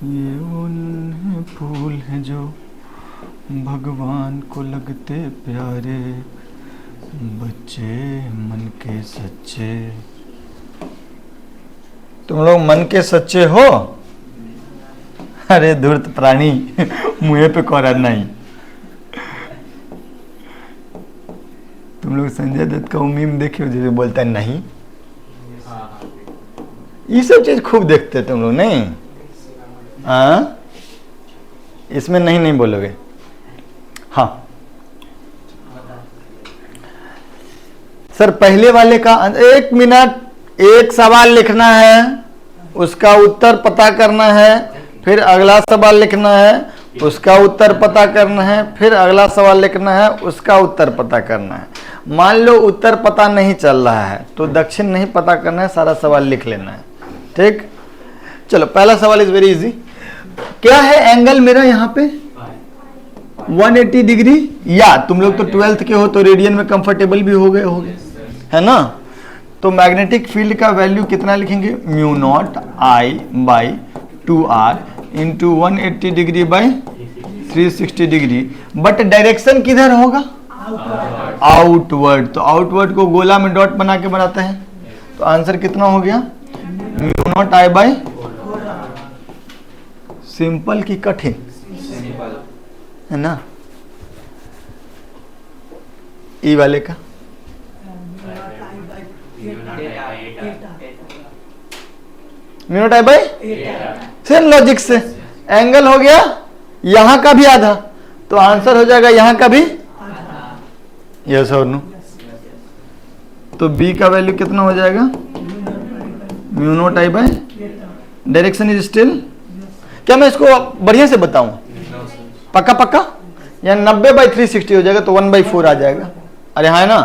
Speaker 1: ये उन फूल हैं जो भगवान को लगते प्यारे। बच्चे मन के सच्चे। तुम लोग मन के सच्चे हो? अरे धूर्त प्राणी, मुँह पे कोरा नहीं। तुम लोग संजय दत्त का मीम देखे हो जैसे बोलता है नहीं? ये सब चीज खूब देखते तुम लोग, नहीं? हाँ, इसमें नहीं नहीं बोलोगे। हाँ, सर पहले वाले का 1 मिनट, एक सवाल लिखना है, उसका उत्तर पता करना है, फिर अगला सवाल लिखना है, उसका उत्तर पता करना है, फिर अगला सवाल लिखना है, उसका उत्तर पता करना है। मान लो उत्तर पता नहीं चल रहा है तो दक्षिण नहीं पता करना है, सारा सवाल लिख लेना है। ठीक, चलो पहला सवाल इज वेरी इजी। क्या है एंगल मेरा यहाँ पे 180 डिग्री, या तुम लोग तो 12th के हो तो रेडियन में कंफर्टेबल भी हो गए होगे, है ना। तो मैग्नेटिक फील्ड का वैल्यू कितना लिखेंगे, mu not I by 2r into 180 degree by 360 degree. But direction किधर होगा, आउटवर्ड। तो आउटवर्ड को गोला में डॉट बना के बनाते हैं। तो आंसर कितना हो गया, mu not I by, simple की कठिन, है ना। ई वाले का mu not I by, same logic से एंगल हो गया यहां का भी आधा, तो आंसर हो जाएगा यहां का भी, यस और नो। तो बी का वैल्यू कितना हो जाएगा, mu not I by, direction is still, क्या मैं इसको बढ़िया से बताऊं, पक्का पक्का, या 90/360 हो जाएगा तो 1/4 आ जाएगा। अरे हाँ ना,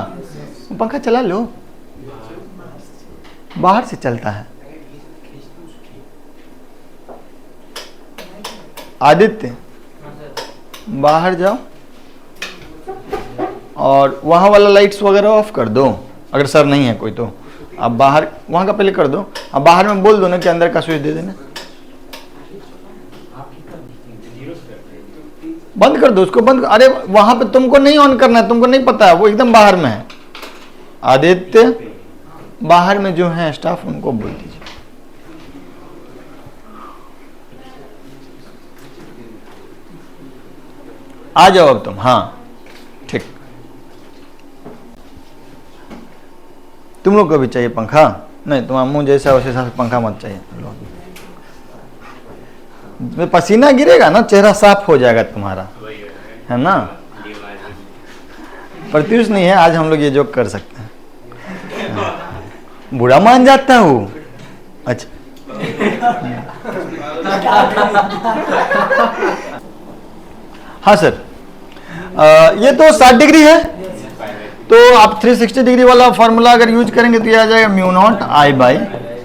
Speaker 1: पंखा चला लो, बाहर से चलता है। आदित्य बाहर जाओ और वहां वाला लाइट्स वगैरह ऑफ कर दो, अगर सर नहीं है कोई तो आप बाहर वहां का पहले कर दो, अब बाहर में बोल दो ना कि अंदर का स्विच दे देना, बंद कर दो उसको, बंद। अरे वहां पे तुमको नहीं ऑन करना है, तुमको नहीं पता है, वो एकदम बाहर में है। आदित्य बाहर में जो है स्टाफ उनको बोल दीजिए। आ जाओ अब तुम, हाँ ठीक। तुम लोग को भी चाहिए पंखा, नहीं तुम्हारा मुंह जैसा उस हिसाब से पंखा मत चाहिए। पसीना गिरेगा ना, चेहरा साफ हो जाएगा तुम्हारा, है ना। प्रत्युष नहीं है आज, हम लोग ये जोक कर सकते हैं। बुरा मान जाता हूँ, अच्छा। हाँ सर, ये तो 60 डिग्री है, तो आप 360 डिग्री वाला फॉर्मूला अगर यूज करेंगे तो ये आ जाएगा mu not I by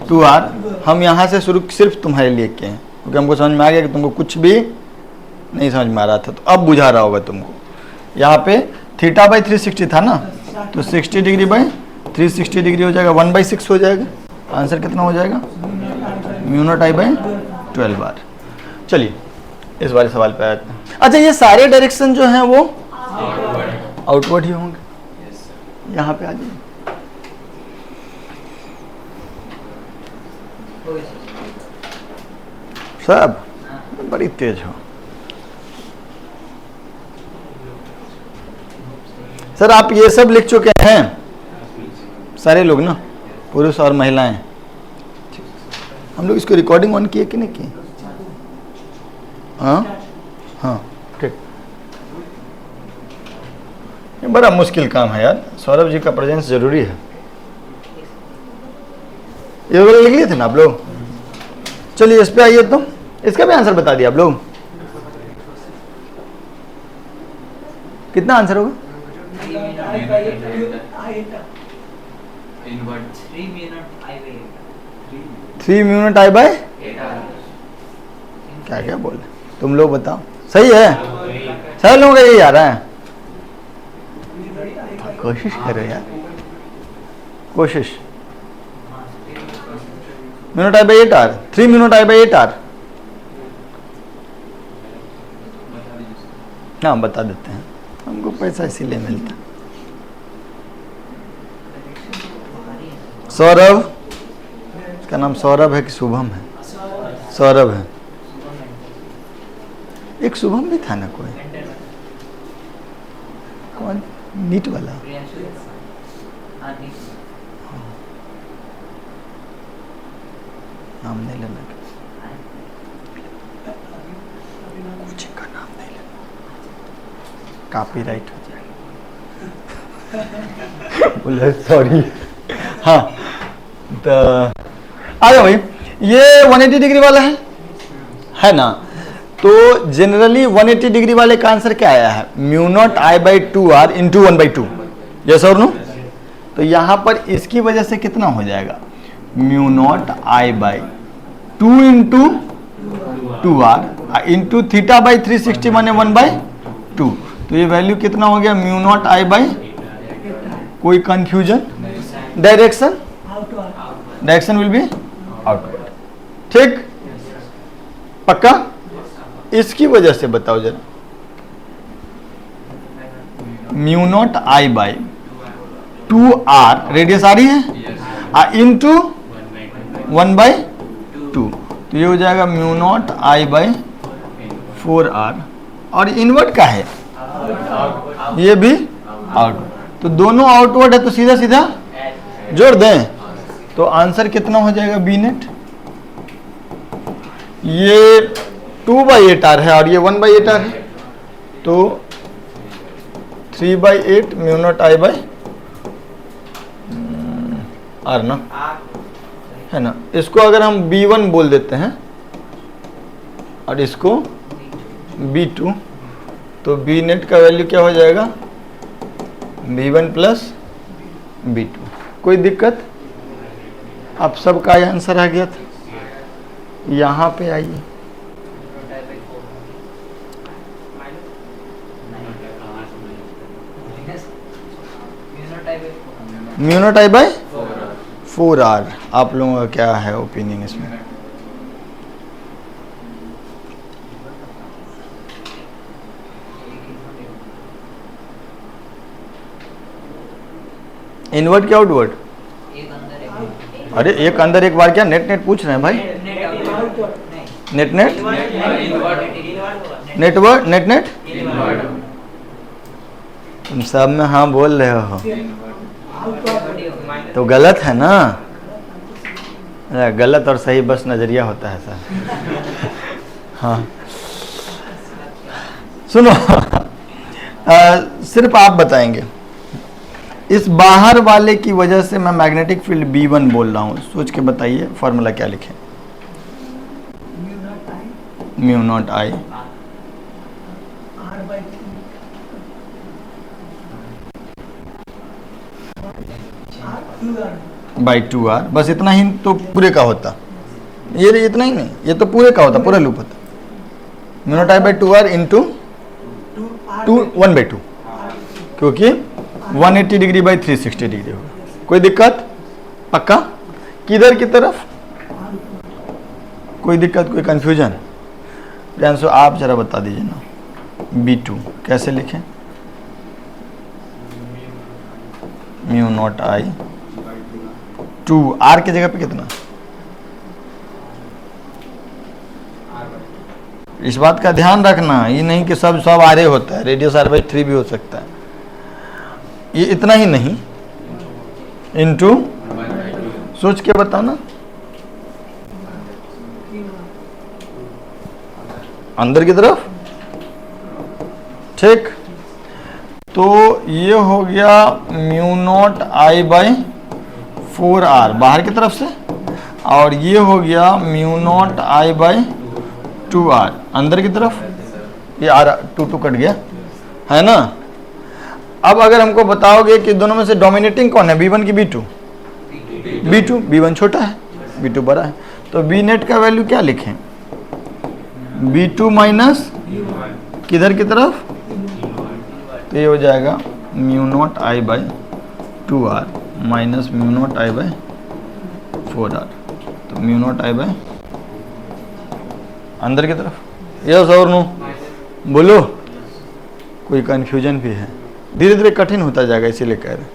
Speaker 1: 2r। हम यहाँ से शुरू सिर्फ तुम्हारे लिए किए हैं क्योंकि हमको समझ में आ गया कि तुमको कुछ भी नहीं समझ में आ रहा था, तो अब बुझा रहा होगा तुमको। यहाँ पे θ/360 था ना, तो 60 डिग्री बाई 360 डिग्री हो जाएगा, 1/6 हो जाएगा। आंसर कितना हो जाएगा, mu not I by 12r। चलिए इस वाले सवाल पे आते हैं। अच्छा, ये सारे डायरेक्शन जो हैं वो आउटवर्ड ही होंगे। यहाँ पे आ जाइए, सब बड़ी तेज हो सर। आप ये सब लिख चुके हैं सारे लोग ना, पुरुष और महिलाएं। हम लोग इसको रिकॉर्डिंग ऑन किए कि नहीं किए? हाँ हाँ ठीक। ये बड़ा मुश्किल काम है यार, सौरभ जी का प्रेजेंस जरूरी है। ये वाला लिख लिए थे ना आप लोग? चलिए इस पे आइए, तो इसका भी आंसर बता दिया आप लोग। कितना आंसर होगा? 3 मिनट आई बाय, क्या क्या बोल तुम लोग बताओ, सही है? सही लोगों का यही आ रहा है। कोशिश करो यार, कोशिश। Minute I by 8r, 3 minute I by 8r। हाँ बता देते हैं, हमको पैसा इसीलिए मिलता। सौरभ, इसका नाम सौरभ है कि शुभम है? सौरभ है। एक शुभम भी था ना कोई, कौन? नीट वाला। नाम नहीं लेना, कोचिंग का नाम नहीं लेना, कॉपीराइट हो जाएगा। बोले सॉरी। हाँ तो आ जाओ भाई, ये 180 डिग्री वाला है ना। तो जनरली 180 डिग्री वाले का आंसर क्या आया है, mu not I by 2r into 1/2। Yes और नो। तो यहां पर इसकी वजह से कितना हो जाएगा, mu not I by 2 into 2r into theta by 360 माने 1/2। तो ये वैल्यू कितना हो गया, म्यू नॉट आई बाई, कोई confusion, direction will be outward. ठीक, पक्का। इसकी वजह से बताओ जरा, mu not I by 2r radius आ रही है इंटू 1/2, तो ये हो जाएगा mu not I by 4r। और इनवर्ट का है, ये भी आउटवर्ड, तो दोनों आउटवर्ड है, तो सीधा सीधा जोड़ दें तो आंसर कितना हो जाएगा, बी नेट। ये 2/8r है और ये 1/8r है, तो 3/8 mu not I by r ना, है ना। इसको अगर हम b1 बोल देते हैं और इसको b2, तो b नेट का वैल्यू क्या हो जाएगा, b1 प्लस b2। कोई दिक्कत, आप सबका आंसर आ गया था। यहाँ पे आइए, mu not I by 4r। आप लोगों का क्या है ओपिनियन इसमें? इनवर्ट क्या आउटवर्ड? अरे एक अंदर एक बार क्या, नेट नेट पूछ रहे हैं भाई, net net network net net, तुम सब में हाँ बोल रहे हो तो गलत है ना। गलत और सही बस नजरिया होता है सर। हाँ सुनो, सिर्फ आप बताएंगे, इस बाहर वाले की वजह से मैं मैग्नेटिक फील्ड B1 बोल रहा हूं, सोच के बताइए फॉर्मूला क्या लिखें। Mu not I by 2r, बस इतना ही तो पूरे का होता, ये इतना ही नहीं, ये तो पूरे का होता, पूरा लूप होता। Mu not I by 2r into 1/2, क्योंकि 180 डिग्री बाई 360 डिग्री होगा। कोई दिक्कत, पक्का। किधर की तरफ, कोई दिक्कत, कोई कंफ्यूजन? प्रियांशु आप जरा बता दीजिए ना, B2 कैसे लिखें? म्यू नॉट आई 2r की जगह पे कितना, इस बात का ध्यान रखना, ये नहीं कि सब आरे होता है, रेडियस r/3 भी हो सकता है, ये इतना ही नहीं, इनटू, सोच के बताओ ना, अंदर की तरफ। ठीक, तो ये हो गया mu not I by 4r बाहर की तरफ से, और ये हो गया mu not I by 2r अंदर की तरफ। ये r 2 कट गया, है ना। अब अगर हमको बताओगे कि दोनों में से डोमिनेटिंग कौन है, B1 की B2? B2, B1 छोटा है, B2 बड़ा है, तो B नेट का वैल्यू क्या लिखें, B2 माइनस किधर की तरफ, तो ये हो जाएगा mu not I by 2r minus mu not I by 4r, तो म्यू नॉट आई बाई अंदर की तरफ। यस और नो, बोलो। कोई कंफ्यूजन भी है, धीरे धीरे कठिन होता जाएगा, इसीलिए कह रहे,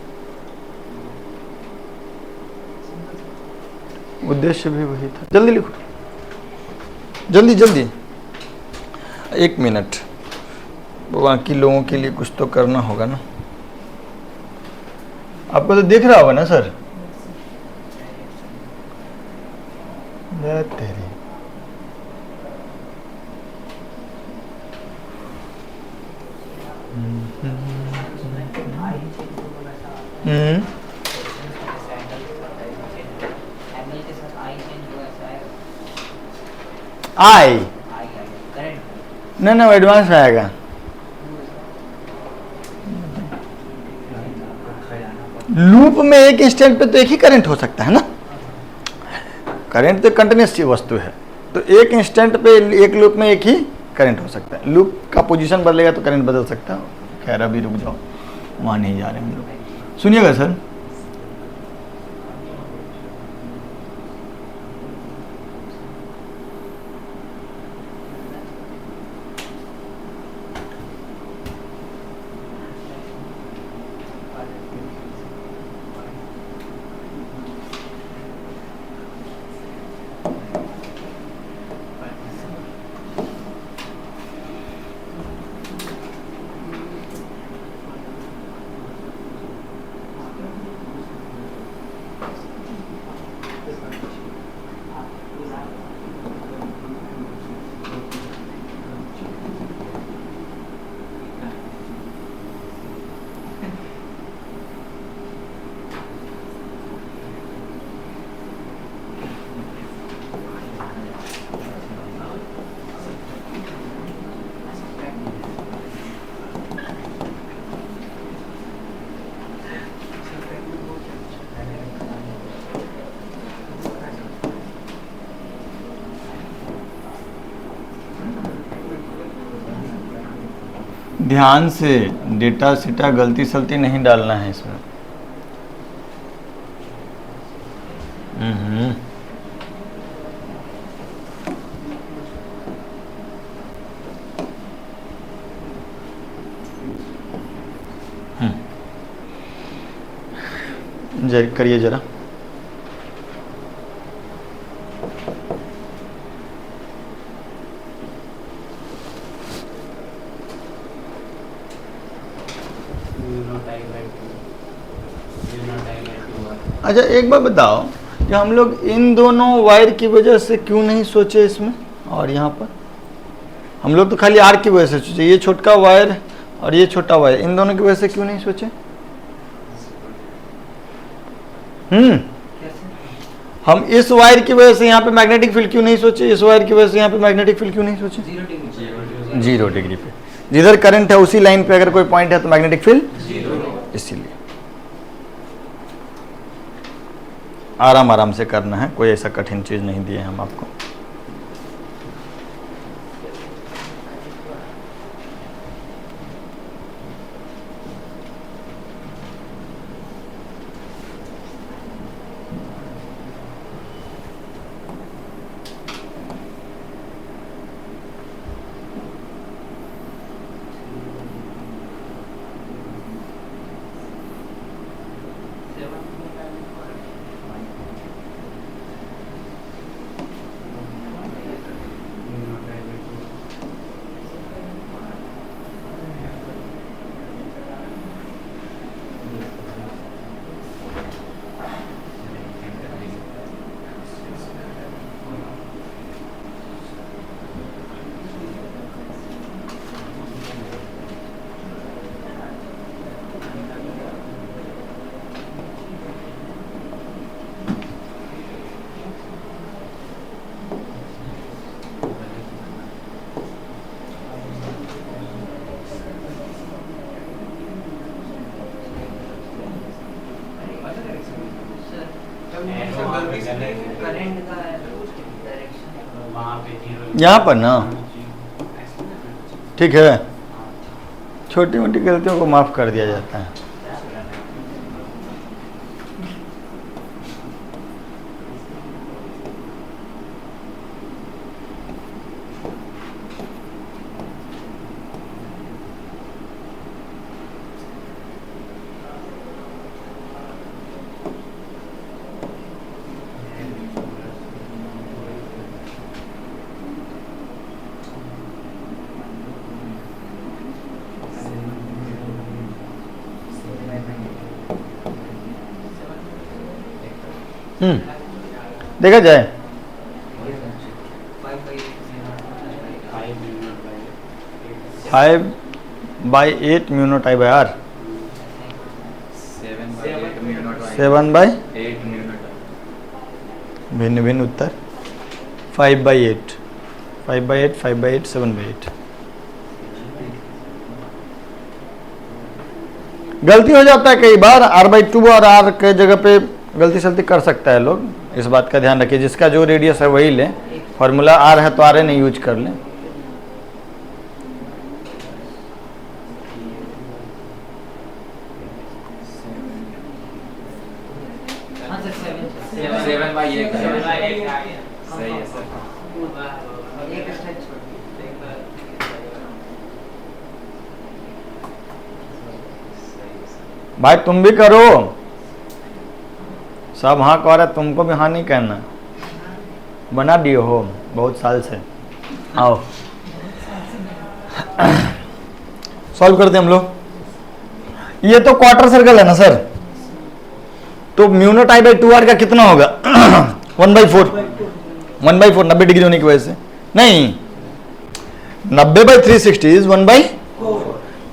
Speaker 1: उद्देश्य भी वही था। जल्दी लिखो, जल्दी जल्दी, 1 मिनट, बाकी लोगों के लिए कुछ तो करना होगा ना। आपको तो दिख रहा होगा ना सर, तेरी हम्म,
Speaker 2: एंगल के साथ आई चेंज हुआ ऐसा आएगा।
Speaker 1: आई
Speaker 2: करंट
Speaker 1: नहीं एडवांस आएगा। लूप में एक इंस्टेंट पे तो एक ही करंट हो सकता है ना, करंट तो कंटिन्यूस वस्तु है, तो एक इंस्टेंट पे एक लूप में एक ही करंट हो सकता है। लूप का पोजीशन बदलेगा तो करंट बदल सकता है। खैर अभी रुक जाओ, वहाँ नहीं जा रहे हम लोग, सुनिएगा सर। ध्यान से डेटा सीटा गलती सलती नहीं डालना है इसमें। हम्म, करिए जरा। अच्छा एक बात बताओ कि हम लोग इन दोनों वायर की वजह से क्यों नहीं सोचे इसमें, और यहाँ पर हम लोग तो खाली आर की वजह से सोचे, ये छोटा वायर और ये छोटा वायर, इन दोनों की वजह से क्यों नहीं सोचे? हम इस वायर की वजह से यहाँ पे मैग्नेटिक फील्ड क्यों नहीं सोचे, इस वायर की वजह से यहाँ पे मैग्नेटिक फील्ड क्यों नहीं सोचे? 0 डिग्री पे जिधर करंट है उसी लाइन पे अगर कोई पॉइंट है तो मैग्नेटिक फील्ड 0, इसीलिए आराम आराम से करना है, कोई ऐसा कठिन चीज नहीं दिए हम आपको। यहाँ पर ना ठीक है, छोटी मोटी गलतियों को माफ कर दिया जाता है। देखा जाए 5/8 म्यू नॉट I/R, 7/8 भिन्न भिन्न उत्तर 5/8 5/8 5/8 7/8। गलती हो जाता है कई बार, r/2 और r के जगह पे गलती सलती कर सकता है लोग, इस बात का ध्यान रखिए। जिसका जो रेडियस है वही लें, फॉर्मूला r है तो r नहीं यूज कर लें।
Speaker 2: हाँ सर
Speaker 3: 7/8
Speaker 2: सही
Speaker 3: है सर।
Speaker 2: एक स्टेप छोड़
Speaker 1: भाई तुम भी करो, सब हाँ कह रहे, तुमको भी हाँ नहीं कहना। बना दिए हो बहुत साल से, आओ सॉल्व करते हम लोग। ये तो क्वार्टर सर्कल है ना सर, तो mu not I by 2r का कितना होगा 1/4 1/4 90 डिग्री होने की वजह से, नहीं 90/360 इज 1/4।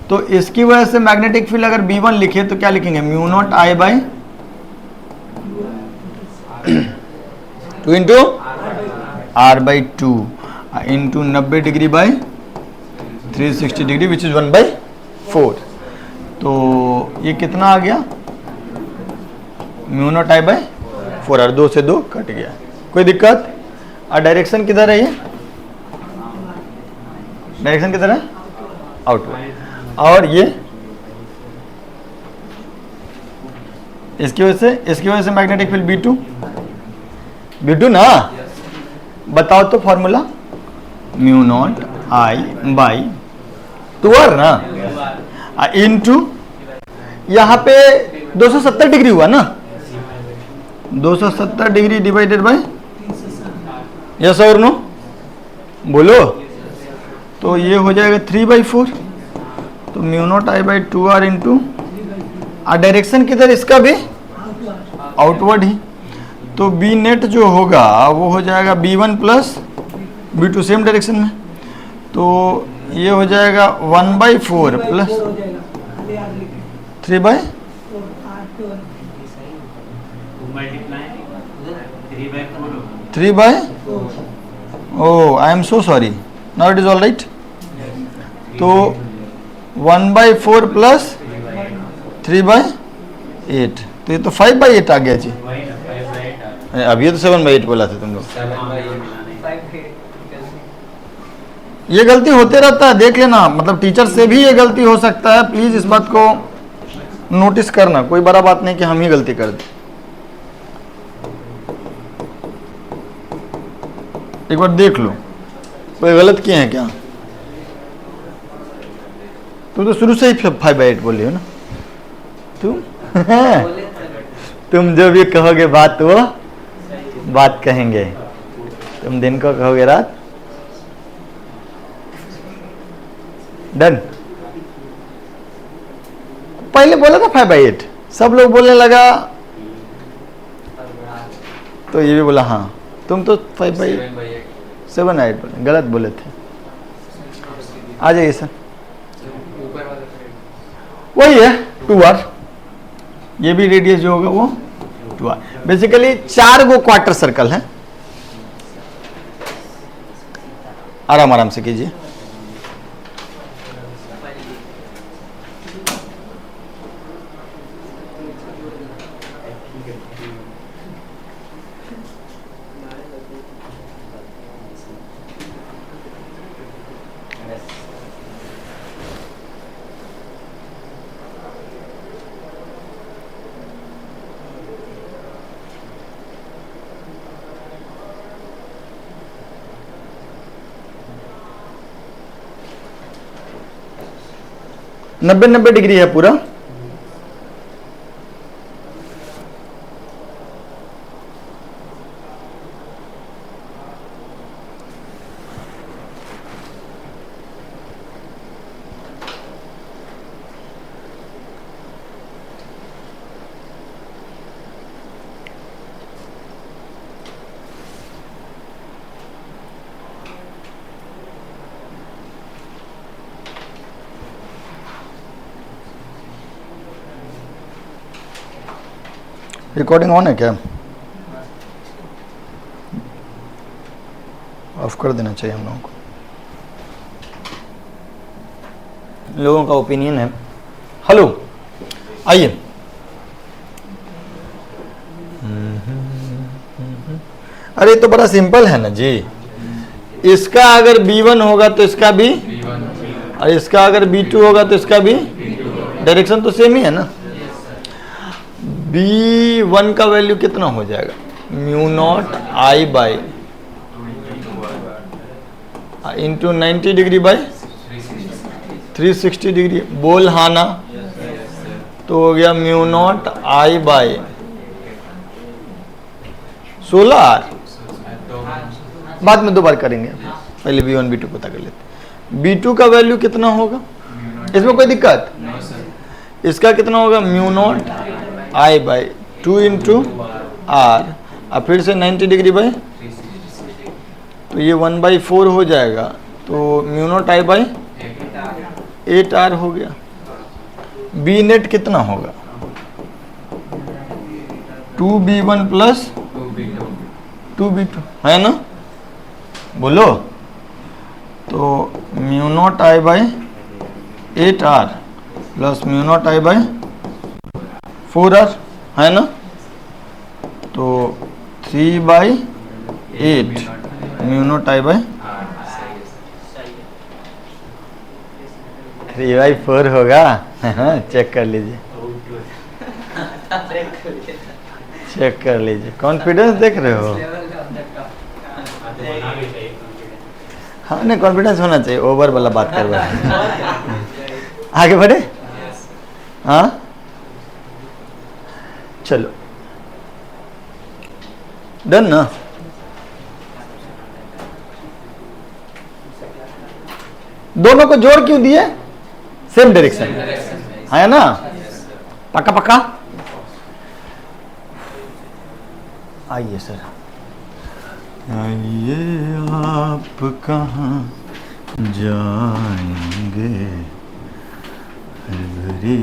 Speaker 1: तो इसकी वजह से मैग्नेटिक फील्ड अगर B1 लिखे तो क्या लिखेंगे, mu not I by 2 into r/2 into 90 degree by 360 degree which is 1/4। तो ये कितना आ गया, mu not I by 4r, 2 से 2 कट गया, कोई दिक्कत। और डायरेक्शन किधर है, ये डायरेक्शन किधर है, आउटवर्ड। और ये इसकी वजह से मैग्नेटिक फील्ड B2 ना, बताओ तो formula, mu not I by 2r ना, इनटू यहाँ पे 270 डिग्री हुआ ना, 270 डिग्री डिवाइडेड बाय, यस और नो बोलो, तो ये हो जाएगा 3/4। तो mu not I by 2r into, और डायरेक्शन किधर इसका भी आउटवर्ड ही, तो बी नेट जो होगा वो हो जाएगा B1 plus B2 same direction में, तो ये हो जाएगा 1/4 plus 3/, oh I am so sorry, now it is all right। तो 1/4 प्लस 3/8, तो ये तो 5/8 आ गया जी। अभी तो 7/8 बोला था तुम लोग। ये गलती होते रहता है, देख लेना, मतलब टीचर से भी ये गलती हो सकता है, प्लीज इस बात को नोटिस करना, कोई बड़ा बात नहीं कि हम ही गलती कर दें। एक बार देख लो कोई गलत किए हैं क्या। तुम तो शुरू से ही 5/8 बोल रही हो ना तुम जो भी कहोगे बात वो बात कहेंगे, तुम दिन को कहोगे रात। डन। पहले बोला था 5/8, सब लोग बोलने लगा, तो ये भी बोला हाँ, तुम तो 7/8 बोले, गलत बोले थे। आ जाइए सर, वही है 2r, ये भी रेडियस जो होगा वो 2r। बेसिकली 4 गो क्वार्टर सर्कल है, आराम आराम से कीजिए। नब्बे डिग्री है पूरा। रिकॉर्डिंग ऑन है क्या? ऑफ कर देना चाहिए हम लोगों को। लोगों का ओपिनियन है। हेलो, आइए। अरे तो बड़ा सिंपल है ना जी। इसका अगर B1 होगा तो इसका भी, और इसका अगर B2 होगा तो इसका भी, डायरेक्शन तो सेम ही है ना। B1 का वैल्यू कितना हो जाएगा? Mu naught I by into 90 degree by 360 degree. बोल हाँ ना? तो हो गया mu naught I by 16R। बाद में 2 बार करेंगे, पहले B1 B2 पता कर लेते। B2 का वैल्यू कितना होगा? इसमें कोई दिक्कत? इसका कितना होगा? Mu naught I by 2 into R, और फिर से 90 डिग्री बाई, तो ये 1/4 हो जाएगा। तो mu naught I by 8R हो गया। B नेट कितना होगा? 2B1 प्लस 2B2 है ना? बोलो। तो mu naught I by 8R plus mu naught I by 4R है ना? तो 3/8 म्यू नॉट I बाई 3/4 होगा। चेक कर लीजिए, चेक कर लीजिए। कॉन्फिडेंस देख रहे हो? हाँ, नहीं कॉन्फिडेंस होना चाहिए। ओवर वाला बात कर रहा है। आगे बढ़े। हाँ चलो, डन ना? दोनों को जोड़ क्यों दिए? सेम डायरेक्शन है ना? पक्का पक्का। आइए सर, आइए आप कहाँ जाएंगे हरभरी।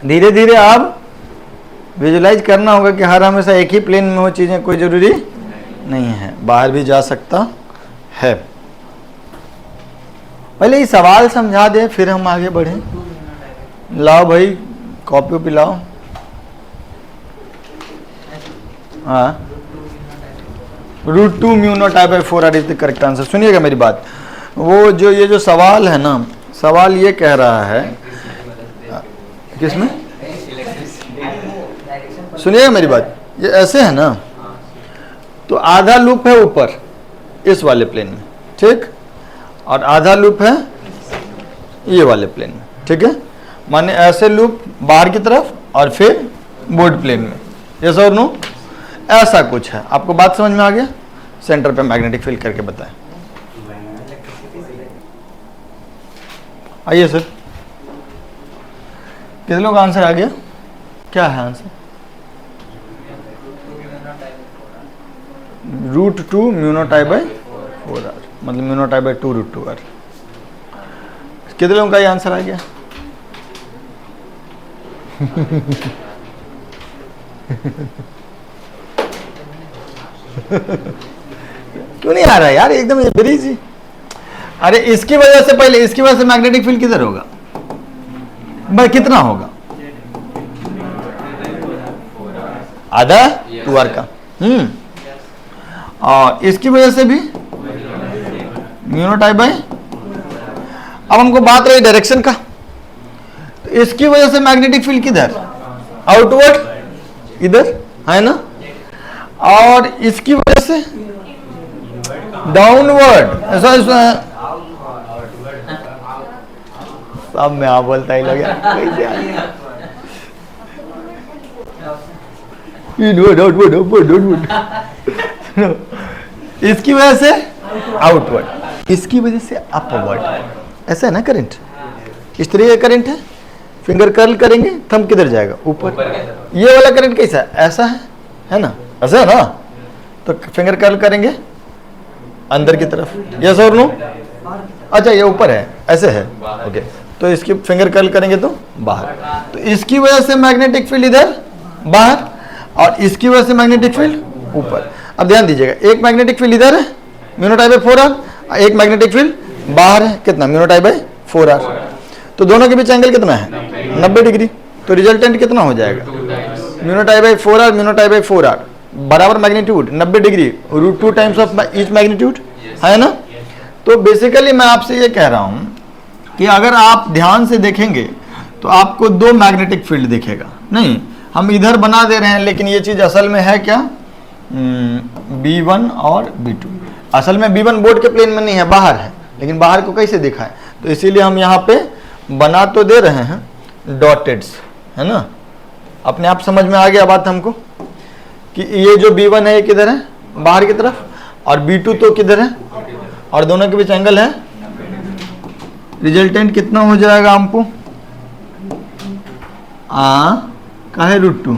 Speaker 1: धीरे धीरे आप विजुलाइज करना होगा कि हर हमेशा एक ही प्लेन में हो चीज़ें, कोई ज़रूरी नहीं है, बाहर भी जा सकता है। पहले ये सवाल समझा दे, फिर हम आगे बढ़ें। लाओ भाई, कॉपी वॉपी लाओ। हाँ, √2 mu naught I by 4R is the correct answer. सुनिएगा मेरी बात, वो जो ये जो सवाल है ना, सवाल ये कह रहा है, किसमें? सुनिएगा मेरी बात, ये ऐसे है ना, तो आधा लूप है ऊपर इस वाले प्लेन में, ठीक, और आधा लूप है ये वाले प्लेन में, ठीक है। माने ऐसे लूप बाहर की तरफ और फिर बोर्ड प्लेन में, यस और नो, ऐसा कुछ है। आपको बात समझ में आ गया? सेंटर पे मैग्नेटिक फील्ड करके बताएं। आइए सर, कितने लोग आंसर आ गया? क्या है answer? √2 mu naught I by 4R, मतलब mu naught I by 2 √2R। कितने लोगों का ये आंसर आ गया? क्यों नहीं आ रहा है यार, एकदम वेरी इजी। अरे इसकी वजह से, पहले इसकी वजह से मैग्नेटिक फील्ड किधर होगा भाई, कितना होगा, आधा 2r का। और इसकी वजह से भी म्यू नॉट I बाई। अब हमको बात रही डायरेक्शन का, तो इसकी वजह से मैग्नेटिक फील्ड किधर, आउटवर्ड इधर है ना, और इसकी वजह से डाउनवर्ड। ऐसा सब में आप बोलता ही लगे इसकी वजह से आउटवर्ड, इसकी वजह से अपवर्ड। ऐसा है ना करंट, इस तरह का करंट है, फिंगर कर्ल करेंगे थंब किधर जाएगा, ऊपर। ये वाला करंट कैसा है, ऐसा है ना, ऐसा है ना, तो फिंगर कर्ल करेंगे अंदर की तरफ, यस और नो। अच्छा ये ऊपर है, ऐसे है, ओके, तो इसकी फिंगर कर्ल करेंगे तो बाहर। तो इसकी वजह से मैग्नेटिक फील्ड इधर बाहर, और इसकी वजह से मैग्नेटिक फील्ड ऊपर। अब ध्यान दीजिएगा, एक मैग्नेटिक फील्ड इधर है mu naught I by 4r, एक मैग्नेटिक फील्ड बाहर है कितना, mu naught I by 4r। तो दोनों के बीच एंगल कितना है, 90 डिग्री। तो रिजल्टेंट कितना हो जाएगा, mu naught I by 4r, mu naught I by 4r बराबर magnitude 90 degree, √2 times of each magnitude, है ना। तो बेसिकली मैं आपसे ये कह रहा हूं कि अगर आप ध्यान से देखेंगे तो आपको दो मैग्नेटिक फील्ड दिखेगा। नहीं, हम इधर बना दे रहे हैं, लेकिन ये चीज असल में है क्या, B1 और B2। असल में B1 बोर्ड के प्लेन में नहीं है, बाहर है, लेकिन बाहर को कैसे दिखा है, तो इसीलिए हम यहाँ पे बना तो दे रहे हैं डॉटेड्स, है ना। अपने आप समझ में आ गया बात हमको कि ये जो B1 है ये किधर है, बाहर की तरफ, और B2 तो किधर है, और दोनों के बीच एंगल है। रिजल्टेंट कितना हो जाएगा हमको, काहे √2,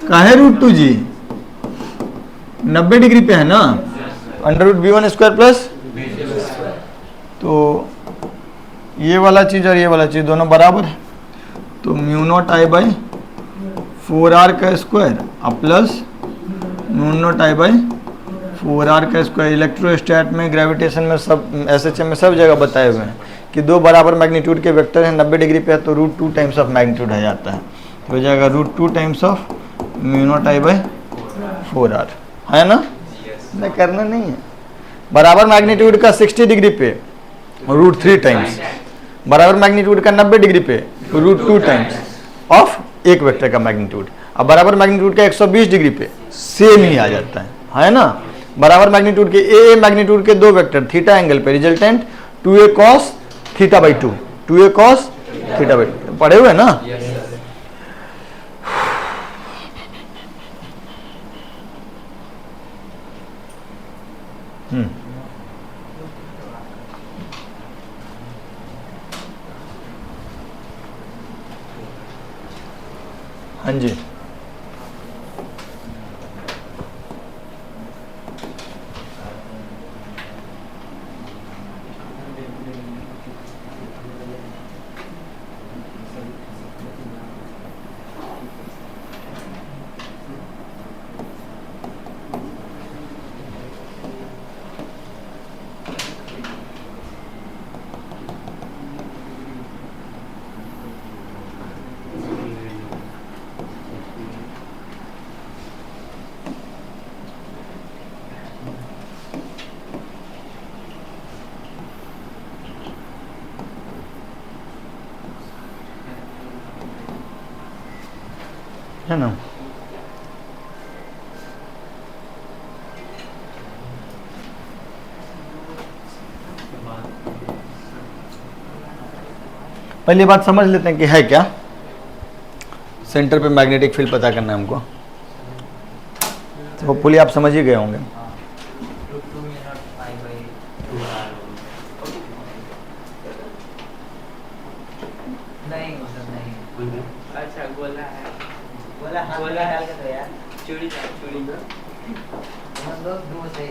Speaker 1: काहे √2 जी, 90 डिग्री पे है ना, √B1 स्क्वायर प्लस, तो ये वाला चीज और ये वाला चीज दोनों बराबर है, तो mu naught I by 4r का स्क्वायर अब plus mu naught I by 4r का स्क्वायर। इलेक्ट्रोस्टैट में, ग्रेविटेशन में, सब SHM में सब जगह बताए हुए हैं कि दो बराबर मैग्नीट्यूड के वेक्टर हैं, 90 डिग्री पे है, तो √2 टाइम्स ऑफ मैग्नीट्यूड आ जाता है, तो हो जाएगा √2 times of mu naught I by 4r, है ना। नहीं करना नहीं है, बराबर मैग्नीट्यूड का 60 डिग्री पे √3 टाइम्स, बराबर मैग्नीट्यूड का 90 डिग्री पे √2 टाइम्स ऑफ एक वेक्टर का मैग्नीट्यूड। अब बराबर मैग्नीट्यूड का 120 डिग्री पे सेम ही आ जाता है ना। बराबर मैग्नीट्यूड के ए मैग्नीट्यूड के दो वेक्टर थीटा एंगल पे, resultant 2a cos theta by 2, 2a cos theta by 2, पढ़े हुए ना। हाँ जी, है ना। पहली बात समझ लेते हैं कि है क्या, सेंटर पे मैग्नेटिक फील्ड पता करना है हमको, तो होपफुली आप समझ ही गए होंगे।
Speaker 2: अच्छा गोला है, गोला है तो यार चूड़ी हम लोग दो सही,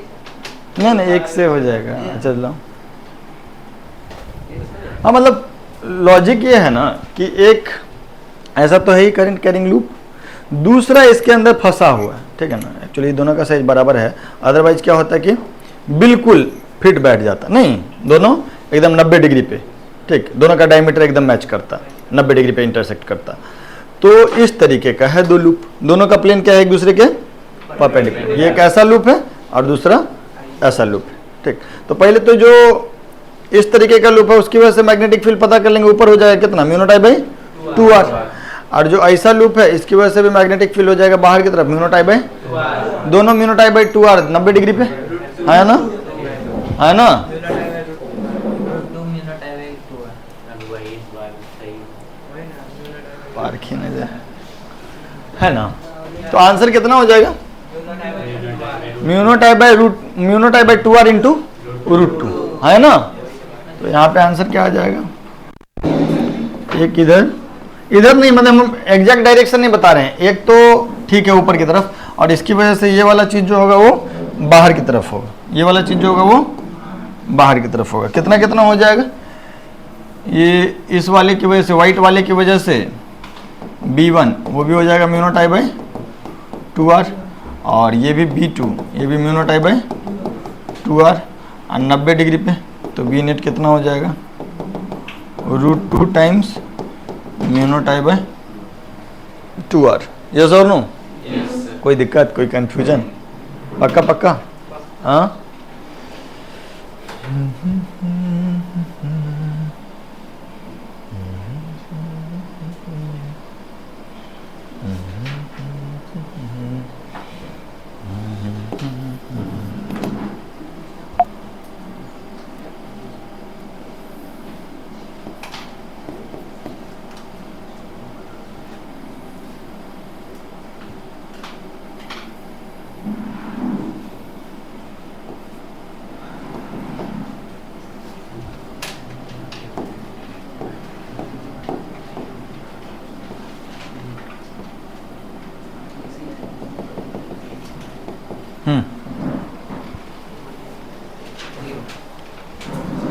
Speaker 1: नहीं एक से हो जाएगा। अच्छा लो, हाँ मतलब लॉजिक ये है ना कि एक ऐसा तो है ही करंट कैरिंग लूप, दूसरा इसके अंदर फंसा हुआ है, ठीक है ना। एक्चुअली दोनों का साइज बराबर है, अदरवाइज क्या होता है कि बिल्कुल फिट बैठ जाता, नहीं दोनों एकदम 90 डिग्री पे, ठीक, दोनों का डायमीटर एकदम मैच करता, 90 डिग्री पे इंटरसेक्ट करता। तो इस तरीके का है दो लूप, दोनों का प्लेन क्या है, एक दूसरे के परपेंडिकुलर। ये एक ऐसा लूप है और दूसरा ऐसा लूप है, ठीक। तो पहले तो जो इस तरीके का लूप है उसकी वजह से मैग्नेटिक फील्ड पता कर लेंगे, ऊपर हो जाएगा कितना, mu not I by 2r। और जो ऐसा लूप है इसकी वजह से भी मैग्नेटिक फील्ड हो जाएगा बाहर की तरफ, म्यू नॉट आई बाई, दोनों mu not I by 2r 90 degree पे है ना, है ना। है ना, तो आंसर कितना हो जाएगा, mu not I by 2r into √2, है ना। तो यहाँ पे आंसर क्या आ जाएगा, एक इधर नहीं, मतलब हम एग्जैक्ट डायरेक्शन नहीं बता रहे हैं, एक तो ठीक है ऊपर की तरफ, और इसकी वजह से ये वाला चीज जो होगा वो बाहर की तरफ होगा, ये वाला चीज जो होगा वो बाहर की तरफ होगा। कितना कितना हो जाएगा, ये इस वाले की वजह से, व्हाइट वाले की वजह से B1 वो भी हो जाएगा mu not I by 2r, और ये भी B2 ये भी mu not I by 2r और 90 डिग्री पे, तो B नेट कितना हो जाएगा, √2 times mu not I by 2r। Yes और नो, कोई दिक्कत, कोई कंफ्यूजन, पक्का पक्का, हाँ।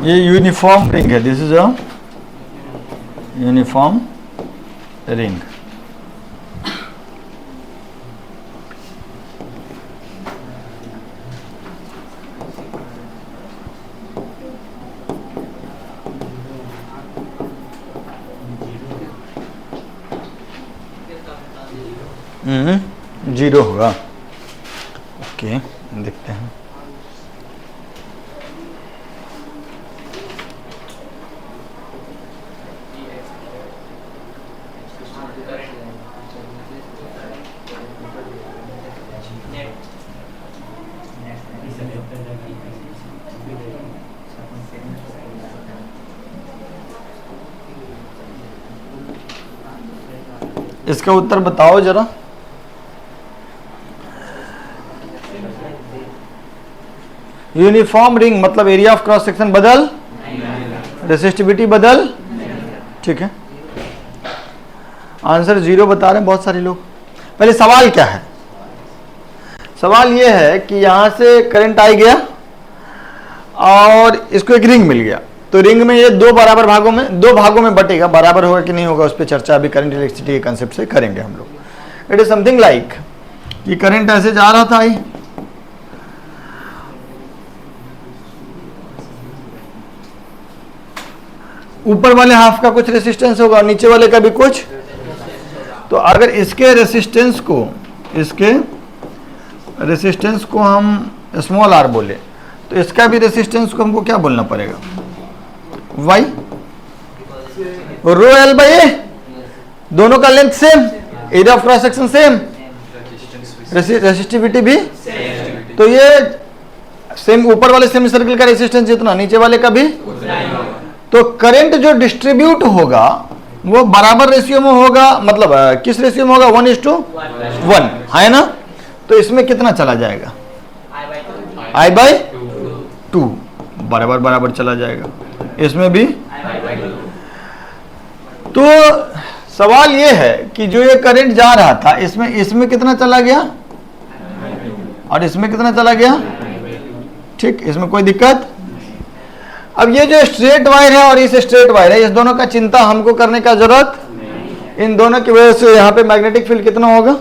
Speaker 1: ये यूनिफॉर्म रिंग है, this is a uniform ring. Zero होगा, ओके देखते हैं। इसका उत्तर बताओ जरा। यूनिफॉर्म रिंग मतलब एरिया ऑफ क्रॉस सेक्शन बदल, रेसिस्टिविटी बदल, ठीक है। आंसर 0 बता रहे हैं बहुत सारे लोग। पहले सवाल क्या है, सवाल यह है कि यहां से करंट आ गया और इसको एक रिंग मिल गया, तो रिंग में ये दो भागों में बटेगा, बराबर होगा कि नहीं होगा उस पर चर्चा अभी करंट इलेक्ट्रिसिटी के कंसेप्ट से करेंगे हम लोग। इट इज समथिंग लाइक कि करंट ऐसे जा रहा था, ऊपर वाले हाफ का कुछ रेसिस्टेंस होगा और नीचे वाले का भी कुछ। तो अगर इसके रेसिस्टेंस को हम स्मॉल r बोले तो इसका भी रेसिस्टेंस को हमको क्या बोलना पड़ेगा, y, rho l by a, दोनों का length same, area of cross section same, resistivity भी, तो ये सेम, ऊपर वाले सेमी सर्कल का रेसिस्टेंस जितना, नीचे वाले का भी। तो करंट जो डिस्ट्रीब्यूट होगा वो बराबर रेशियो में होगा, मतलब किस रेशियो में होगा, 1:1, है ना। तो इसमें कितना चला जाएगा, I बाई 2, बराबर बराबर चला जाएगा, इसमें भी। तो सवाल ये है कि जो ये करंट जा रहा था इसमें कितना चला गया और इसमें कितना चला गया, ठीक, इसमें कोई दिक्कत। अब ये जो स्ट्रेट वायर है और इस स्ट्रेट वायर है, इस दोनों का चिंता हमको करने का जरूरत, इन दोनों की वजह से यहाँ पे मैग्नेटिक फील्ड कितना होगा,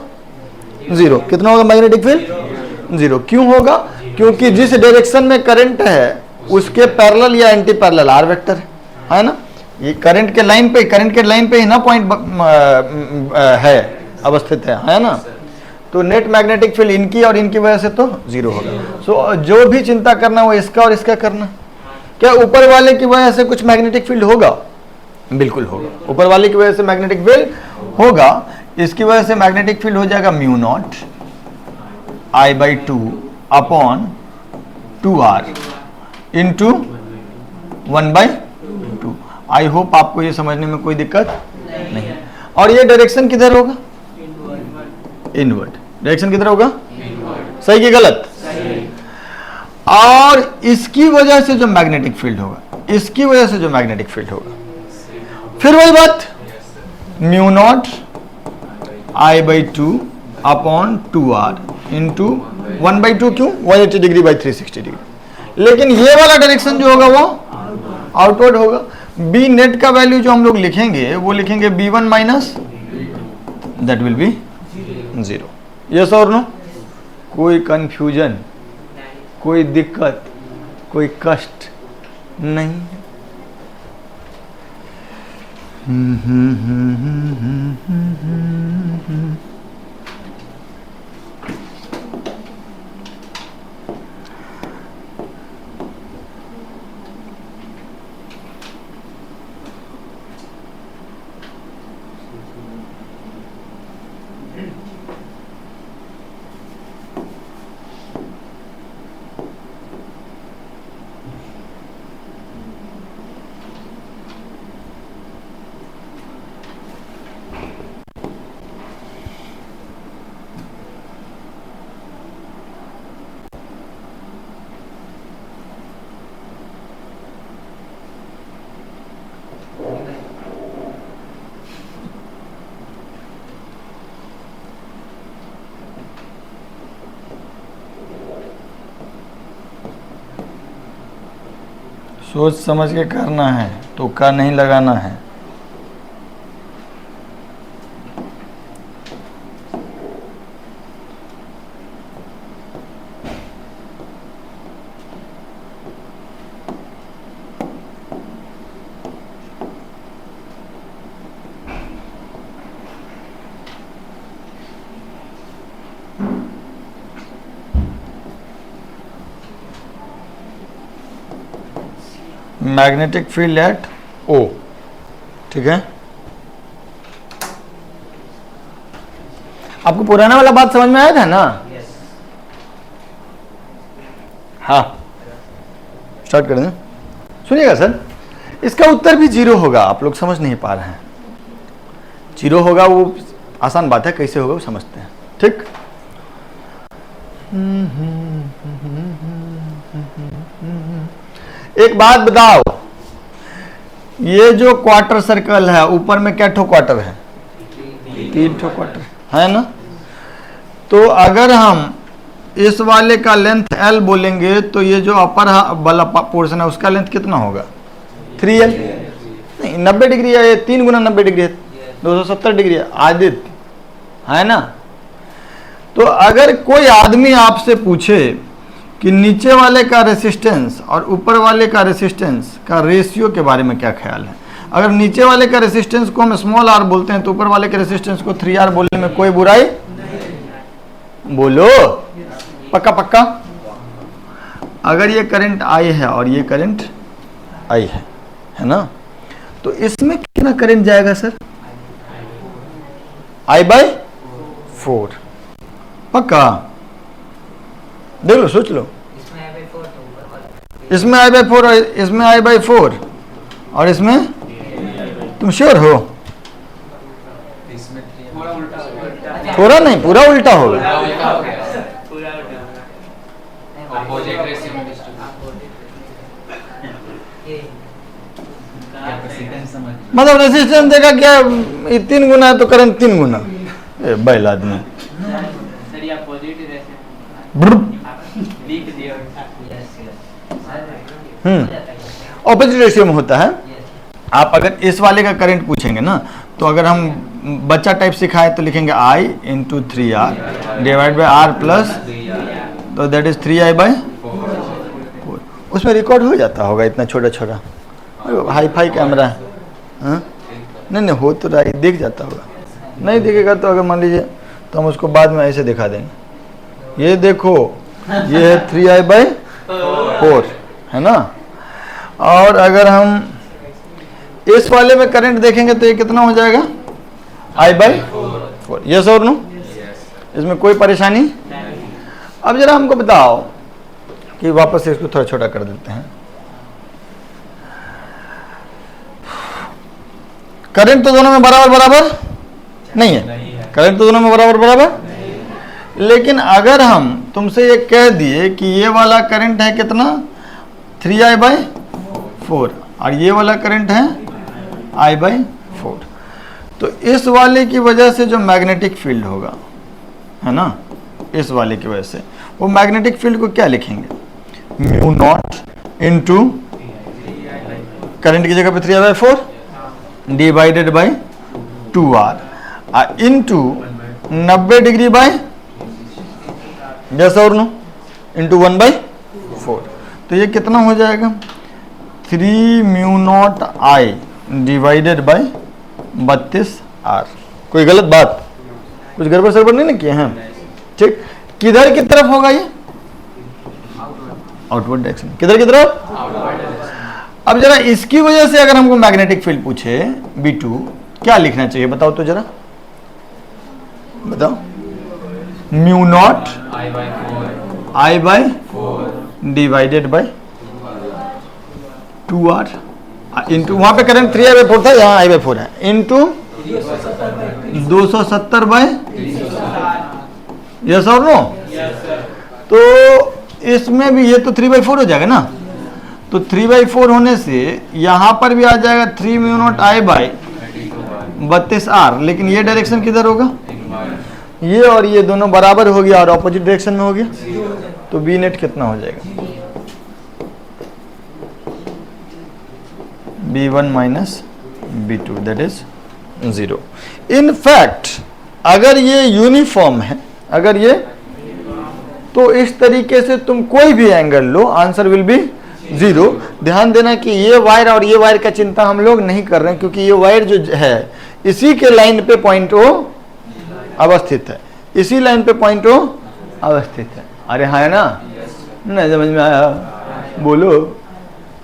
Speaker 1: जीरो। कितना होगा मैग्नेटिक फील्ड? जीरो। क्यों होगा? क्योंकि जिस डायरेक्शन में करंट है उसके पैरेलल या एंटी पैरेलल आर वेक्टर है ना। ये करंट के लाइन पे ही ना पॉइंट है, अवस्थित है ना। तो नेट मैग्नेटिक फील्ड इनकी और इनकी वजह से तो जीरो होगा। सो जो भी चिंता करना वो इसका और इसका करना। क्या ऊपर वाले की वजह से कुछ मैग्नेटिक फील्ड होगा? बिल्कुल होगा। ऊपर वाले की वजह से मैग्नेटिक फील्ड होगा। इसकी वजह से मैग्नेटिक फील्ड हो जाएगा mu not I/2 upon 2R into 1/2। I hope आपको ये समझने में कोई दिक्कत नहीं। और ये डायरेक्शन किधर होगा? इनवर्ट। डायरेक्शन किधर होगा? सही कि गलत? और इसकी वजह से जो मैग्नेटिक फील्ड होगा, इसकी वजह से जो मैग्नेटिक फील्ड होगा, फिर वही बात, mu naught I/2 upon 2R into 1/2। क्यों? 180 डिग्री बाई 360 डिग्री। लेकिन ये वाला डायरेक्शन जो होगा वो आउटवर्ड होगा। बी नेट का वैल्यू जो हम लोग लिखेंगे वो लिखेंगे B1 minus, that will B zero. Yes और नो? कोई कंफ्यूजन, कोई दिक्कत, कोई कष्ट नहीं। सोच समझ के करना है, तुक्का नहीं लगाना है। मैग्नेटिक फील्ड एट O, ठीक है। आपको पुराना वाला बात समझ में आया था ना? हाँ, स्टार्ट कर दें। सुनिएगा सर, इसका उत्तर भी जीरो होगा। आप लोग समझ नहीं पा रहे हैं। जीरो होगा, वो आसान बात है, कैसे होगा वो समझते हैं। ठीक, एक बात बताओ, ये जो क्वार्टर सर्कल है ऊपर में क्या ठो क्वार्टर है? 3 ठो क्वार्टर है ना। तो अगर हम इस वाले का लेंथ L बोलेंगे तो ये जो अपर वाला पोर्शन है उसका लेंथ कितना होगा? 3L। नहीं, 90 डिग्री है, ये 3 गुना 90 डिग्री है, 270 डिग्री है आदित, है ना। तो अगर कोई आदमी आपसे पूछे कि नीचे वाले का रेसिस्टेंस और ऊपर वाले का रेसिस्टेंस का रेशियो के बारे में क्या ख्याल है? अगर नीचे वाले का रेसिस्टेंस को हम स्मॉल r बोलते हैं तो ऊपर वाले के रेसिस्टेंस को 3R बोलने में कोई बुराई? बोलो, पक्का पक्का। अगर ये करंट I है और ये करंट I है ना, तो इसमें कितना करंट जाएगा सर? I/4। पक्का? देख लो, सोच लो। इसमें I/4 और इसमें I/4 और इसमें, तुम श्योर हो? थोड़ा नहीं, पूरा उल्टा होगा। मतलब रेसिस्टेंस देखा क्या, 3 गुना है तो करंट 3 गुना। बैल आदमी। ऑपोजिट रेशियो में होता है। आप अगर इस वाले का करंट पूछेंगे ना, तो अगर हम बच्चा टाइप सिखाए तो लिखेंगे I into 3R divide by R plus, तो दैट इज 3I बाई 4। उसमें रिकॉर्ड हो जाता होगा इतना छोटा छोटा, हाई फाई कैमरा है। हाँ? नहीं हो तो रहा है, दिख जाता होगा। नहीं दिखेगा तो अगर मान लीजिए तो हम उसको बाद में ऐसे दिखा देंगे। ये देखो, ये है 3I बाई 4, है ना। और अगर हम इस वाले में करंट देखेंगे तो ये कितना हो जाएगा, I बाई 4। यस और नो, इसमें कोई परेशानी। अब जरा हमको बताओ कि वापस से इसको थोड़ा छोटा कर देते हैं। करंट तो दोनों में बराबर बराबर नहीं है, करंट तो दोनों में बराबर बराबर। लेकिन अगर हम तुमसे ये कह दिए कि ये वाला करंट है कितना, 3I बाई 4, और ये वाला करंट है I बाई 4, तो इस वाले की वजह से जो मैग्नेटिक फील्ड होगा, है ना, इस वाले की वजह से, वो मैग्नेटिक फील्ड को क्या लिखेंगे, म्यू नॉट इंटू करंट की जगह पे 3I by 4 divided by 2R into 90 degree by, yes और नो, इंटू 1 बाई 4। तो ये कितना हो जाएगा, 3 mu naught I divided by 32R। कोई गलत बात, कुछ गड़बड़ सड़बड़ नहीं ना किए हैं, ठीक। किधर की तरफ होगा ये, आउटवर्ड डायरेक्शन, किधर की तरफ। अब जरा इसकी वजह से अगर हमको मैग्नेटिक फील्ड पूछे B2, क्या लिखना चाहिए बताओ तो जरा, बताओ। Mu naught I by 4 divided by 2R into, वहां पे करंट 3I बाई 4 था, यहाँ I बाई 4 है, इंटू 270 बाई, यस और नो। तो इसमें भी ये तो 3 बाई 4 हो जाएगा ना, तो 3 बाई 4 होने से यहां पर भी आ जाएगा 3 mu naught I by 32R। लेकिन ये डायरेक्शन किधर होगा, ये और ये दोनों बराबर हो गया और ऑपोजिट डायरेक्शन में हो गया, तो बी नेट कितना हो जाएगा, B1 minus B2 that is 0। In fact अगर ये यूनिफॉर्म है, अगर ये, तो इस तरीके से तुम कोई भी angle low, answer will be 0। ध्यान देना कि ये वायर और ये वायर का चिंता हम लोग नहीं कर रहे हैं, क्योंकि ये वायर जो है इसी के लाइन पे पॉइंट O अवस्थित है, इसी लाइन पे पॉइंट O अवस्थित है। अरे हाँ है ना, नहीं समझ में आया, बोलो,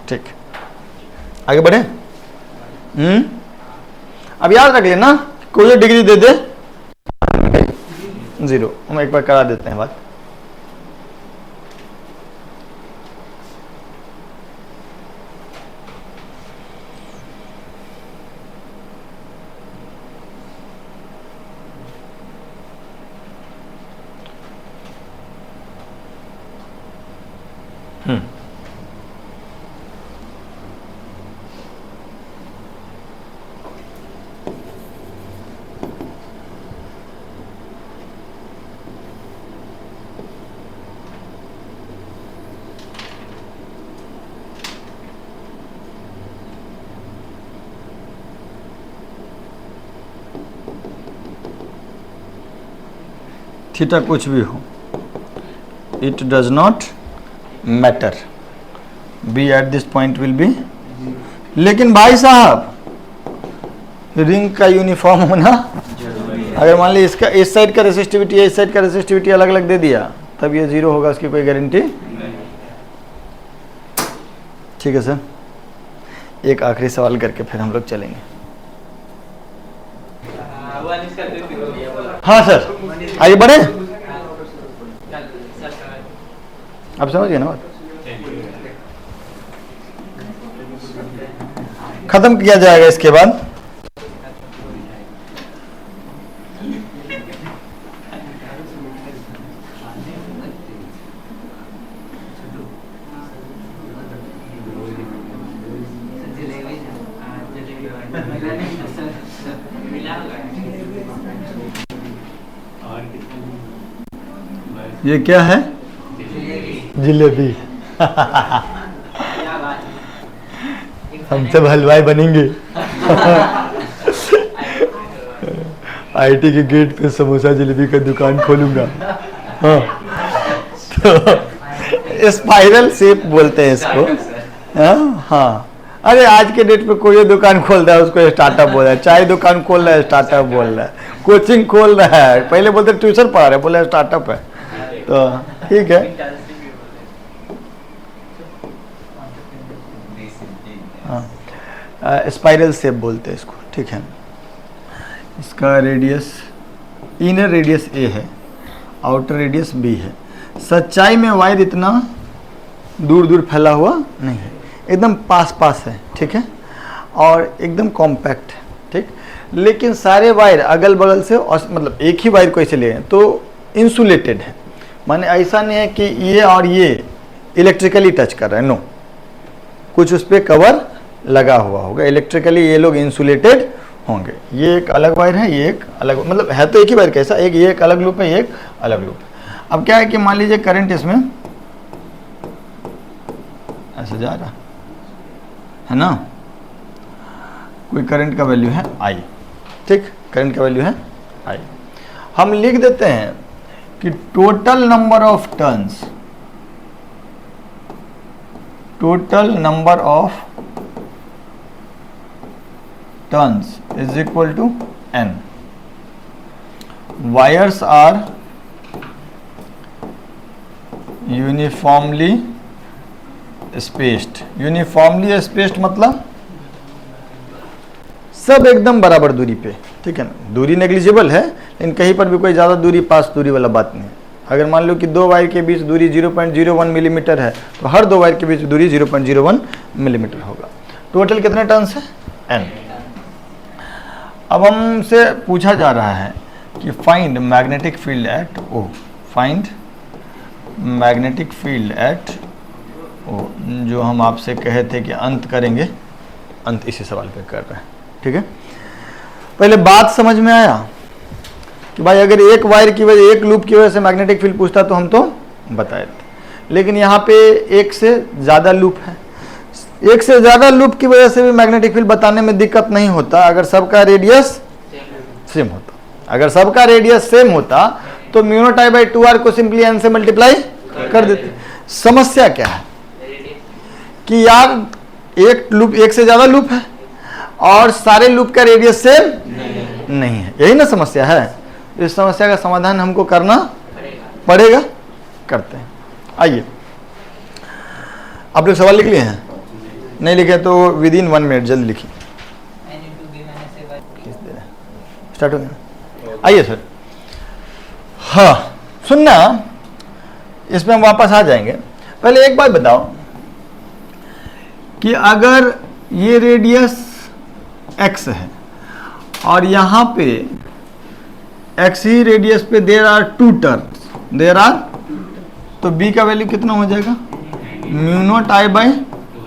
Speaker 1: ठीक। आगे बढ़े। अब याद रख लेना, कोई डिग्री दे दे 0। हम एक बार करा देते हैं बात। थीटा कुछ भी हो, it does not matter, B at this point will be. लेकिन भाई साहब रिंग का यूनिफॉर्म होना, अगर मान ली इसका इस साइड का रेसिस्टिविटी इस साइड का रेसिस्टिविटी अलग अलग दे दिया, तब ये 0 होगा, उसकी कोई गारंटी नहीं। ठीक है सर, एक आखिरी सवाल करके फिर हम लोग चलेंगे। हाँ सर, आगे बढ़े। आप समझ गए ना बात, खत्म किया जाएगा इसके बाद। ये क्या है, जिलेबी। हम सब हलवाई बनेंगे। आईटी के गेट पे समोसा जलेबी का दुकान खोलूंगा। हाँ, तो स्पाइरल शेप बोलते हैं इसको। हाँ, अरे आज के डेट पे कोई दुकान खोल रहा है उसको स्टार्टअप बोल रहा है, चाय दुकान खोल रहा है स्टार्टअप बोल रहा है, कोचिंग खोल रहा है, पहले बोलते ट्यूशन पढ़ा रहे बोले स्टार्टअप है। तो ठीक है, स्पाइरल शेप बोलते हैं इसको, ठीक है। इसका रेडियस, इनर रेडियस ए है, आउटर रेडियस बी है। सच्चाई में वायर इतना दूर दूर फैला हुआ नहीं है, एकदम पास पास है, ठीक है, और एकदम कॉम्पैक्ट है, ठीक। लेकिन सारे वायर अगल बगल से, और मतलब एक ही वायर को ऐसे ले तो इंसुलेटेड है, माने ऐसा नहीं है कि ये और ये इलेक्ट्रिकली टच कर रहे हैं, नो, कुछ उस पर कवर लगा हुआ होगा, इलेक्ट्रिकली ये लोग इंसुलेटेड होंगे। ये एक अलग वायर है, ये एक अलग, मतलब है तो एक ही वायर कैसा, एक ये एक अलग लूप है, ये एक अलग लूप है। अब क्या है कि मान लीजिए करंट इसमें ऐसे जा रहा है ना, कोई करंट का वैल्यू है आई, ठीक, करंट का वैल्यू है आई। हम लिख देते हैं कि total number of turns, total number of turns is equal to n. Wires are uniformly spaced. Uniformly spaced मतलब सब एकदम बराबर दूरी पे, ठीक है ना। दूरी नेग्लिजिबल है, लेकिन कहीं पर भी कोई ज़्यादा दूरी, पास दूरी वाला बात नहीं है। अगर मान लो कि दो वायर के बीच दूरी 0.01 मिलीमीटर है, तो हर दो वायर के बीच दूरी 0.01 मिलीमीटर होगा। टोटल कितने टर्न्स है, n। अब हमसे पूछा जा रहा है कि find magnetic field at O, find magnetic field at O, जो हम आपसे कहे थे कि अंत करेंगे, अंत इसी सवाल पे कर रहे हैं, ठीक है। पहले बात समझ में आया कि भाई अगर एक वायर की वजह, एक लूप की वजह से मैग्नेटिक फील्ड पूछता तो हम तो बताए थे, लेकिन यहाँ पे एक से ज़्यादा लूप है, एक से ज़्यादा लूप की वजह से भी मैग्नेटिक फील्ड बताने में दिक्कत नहीं होता अगर सबका रेडियस सेम होता। अगर सबका रेडियस सेम होता तो mu not I by 2r को सिंपली n से मल्टीप्लाई कर देते। समस्या क्या है कि यार एक लूप, एक से ज़्यादा लूप है और सारे लूप का रेडियस सेम नहीं है, यही ना समस्या है। इस समस्या का समाधान हमको करना पड़ेगा, करते हैं। आइए, आप लोग सवाल लिख लिए हैं, नहीं लिखे तो विद इन 1 मिनट जल्दी लिखिए। स्टार्ट हो गया, आइए सर। हाँ सुनना, इसमें हम वापस आ जाएंगे। पहले एक बात बताओ कि अगर ये रेडियस x है और यहाँ पे x ही रेडियस पे there are 2 turns, there are, तो b का वैल्यू कितना हो जाएगा, mu not I by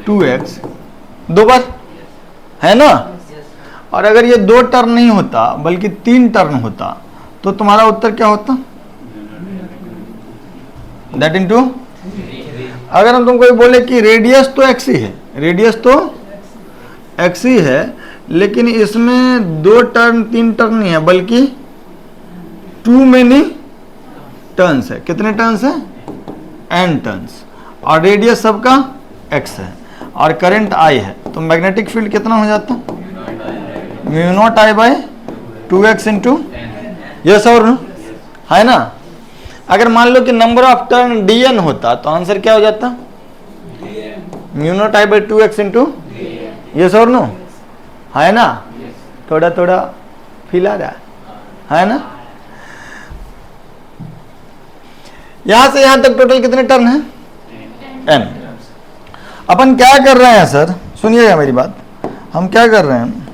Speaker 1: 2x, 2 बार है ना। और अगर ये 2 टर्न नहीं होता बल्कि 3 टर्न होता तो तुम्हारा उत्तर क्या होता, दैट इनटू। अगर हम तुमको बोले कि रेडियस तो x ही है, रेडियस तो x ही है, लेकिन इसमें 2 टर्न 3 टर्न नहीं है बल्कि 2 मेनी टर्न्स है। कितने टर्न्स है, n टर्न्स, और रेडियस सबका x है और करंट I है, तो मैग्नेटिक फील्ड कितना हो जाता, mu not I by 2x into, yes और नो, है ना। अगर मान लो कि नंबर ऑफ टर्न dn होता तो आंसर क्या हो जाता, mu not I by 2x into, yes और नो, है ना। थोड़ा थोड़ा फील आ रहा है ना। यहां से यहां तक टोटल कितने टर्न है, n। अपन क्या कर रहे हैं सर, सुनिएगा मेरी बात, हम क्या कर रहे हैं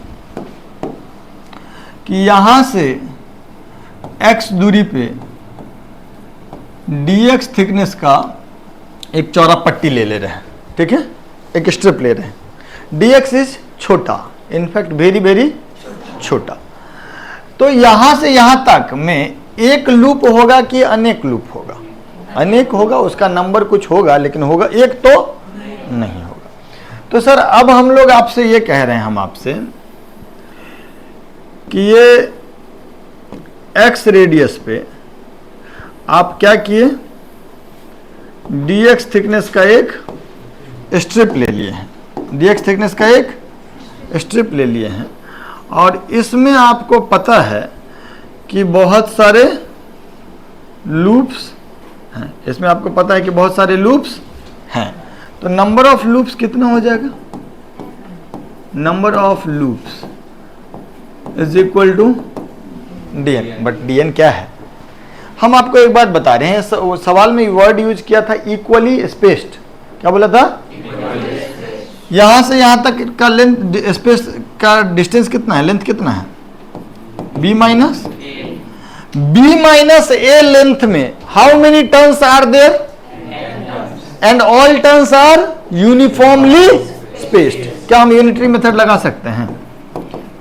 Speaker 1: कि यहां से x दूरी पे dx थिकनेस का एक चौड़ा पट्टी ले रहे हैं, ठीक है, एक स्ट्रिप ले रहे हैं। dx इज छोटा, इनफैक्ट वेरी वेरी छोटा। तो यहां से यहां तक में एक लूप होगा कि अनेक लूप होगा, अनेक होगा, उसका नंबर कुछ होगा लेकिन होगा एक तो नहीं होगा। तो सर अब हम लोग आपसे ये कह रहे हैं, हम आपसे कि ये x रेडियस पे आप क्या किए, dx थिकनेस का एक स्ट्रिप ले लिए हैं, dx थिकनेस का एक स्ट्रिप ले लिए हैं, और इसमें आपको पता है कि बहुत सारे लूप्स हैं, इसमें आपको पता है कि बहुत सारे लूप्स हैं, तो नंबर ऑफ लूप्स कितना हो जाएगा, number of loops is equal to dn, but dn क्या है, हम आपको एक बात बता रहे हैं, सवाल में वर्ड यूज किया था इक्वली स्पेस्ड, क्या बोला था, यहां से यहां तक का लेंथ, स्पेस का डिस्टेंस कितना है, लेंथ कितना है, b माइनस a लेंथ में how many turns are there, and all turns are uniformly spaced. क्या हम यूनिटरी मेथड लगा सकते हैं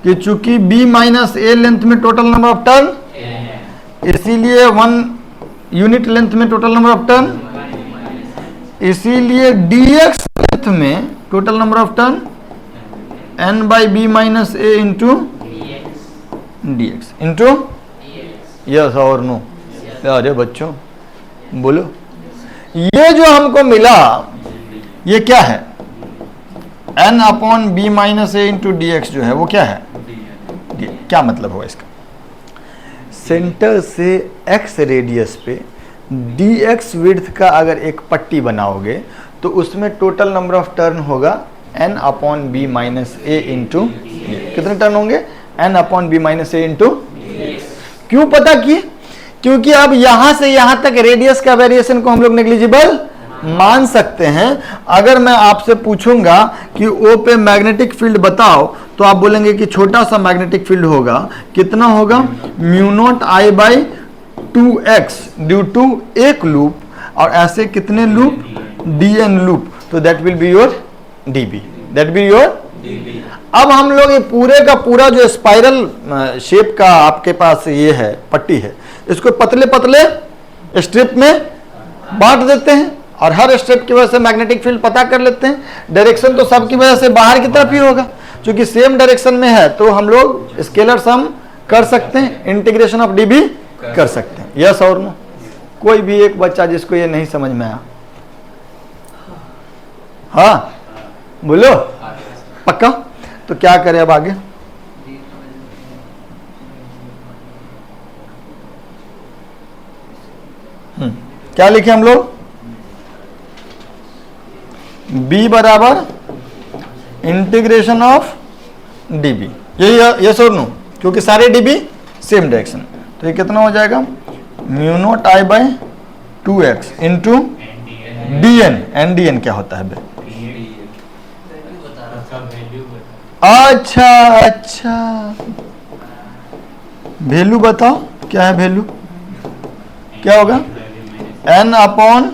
Speaker 1: कि चूंकि b माइनस a लेंथ में टोटल नंबर ऑफ टर्न, इसीलिए 1 यूनिट लेंथ में टोटल नंबर ऑफ टर्न, इसीलिए dx लेंथ में total number of turn n by b minus a into dx into, yes और नो, अरे बच्चों बोलो, ये जो हमको मिला ये क्या है, n upon b minus a into dx जो है वो क्या है, क्या मतलब हुआ इसका, सेंटर से x रेडियस पे dx विड्थ का अगर एक पट्टी बनाओगे तो उसमें टोटल नंबर ऑफ टर्न होगा n upon b minus a into, कितने टर्न होंगे, n upon b minus a into, क्यों पता किए, क्योंकि अब यहां से यहां तक रेडियस का वेरिएशन को हम लोग नेग्लिजिबल मान सकते हैं। अगर मैं आपसे पूछूंगा कि O पे मैग्नेटिक फील्ड बताओ तो आप बोलेंगे कि छोटा सा मैग्नेटिक फील्ड होगा, कितना होगा, mu naught I by 2x due to एक लूप, और ऐसे कितने लूप, dn लूप, तो that will be your dB, that be your. अब हम लोग ये पूरे का पूरा जो स्पाइरल शेप का आपके पास ये है पट्टी है, इसको पतले पतले स्ट्रिप में बांट देते हैं, और हर स्ट्रिप की वजह से मैग्नेटिक फील्ड पता कर लेते हैं, डायरेक्शन तो सबकी वजह से बाहर की तरफ ही होगा, क्योंकि सेम डायरेक्शन में है तो हम लोग स्केलर सम कर सकते हैं, इंटीग्रेशन ऑफ डी भी कर सकते हैं, यस और नो। कोई भी एक बच्चा जिसको ये नहीं समझ में आया, हाँ बोलो, पक्का, तो क्या करें अब आगे, क्या लिखे हम लोग, b बराबर इंटीग्रेशन ऑफ dB, यही यस और नो, क्योंकि सारे dB सेम डायरेक्शन, तो ये कितना हो जाएगा, mu naught I by 2x into dn, n dn क्या होता है बे, अच्छा अच्छा, वैल्यू बताओ क्या है वैल्यू, क्या होगा, n upon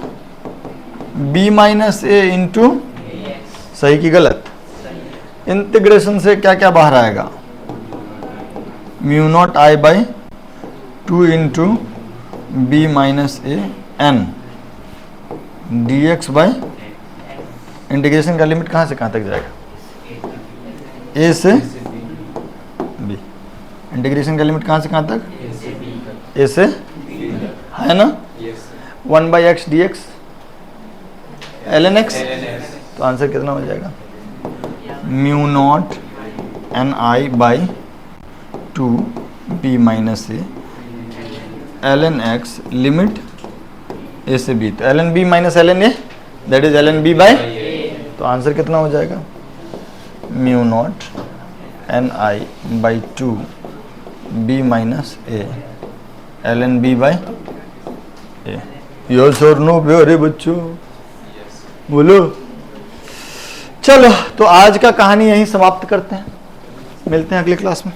Speaker 1: b minus a into, सही की गलत, इंटीग्रेशन से क्या क्या बाहर आएगा, mu naught I by 2 into b minus a n dx by, integration का लिमिट कहाँ से कहाँ तक जाएगा, a से b, इंटीग्रेशन का लिमिट कहाँ से कहाँ तक, a से, है ना, 1 by x D x ln x, तो आंसर कितना हो जाएगा, mu naught N I by 2 b minus A ln x limit a से b, तो ln b minus ln a that is ln b by, तो आंसर कितना हो जाएगा, mu naught N I by 2 b minus A ln b by A, yes और no प्यारे बच्चों, बोलो। चलो तो आज का कहानी यहीं समाप्त करते हैं, मिलते हैं अगली क्लास में।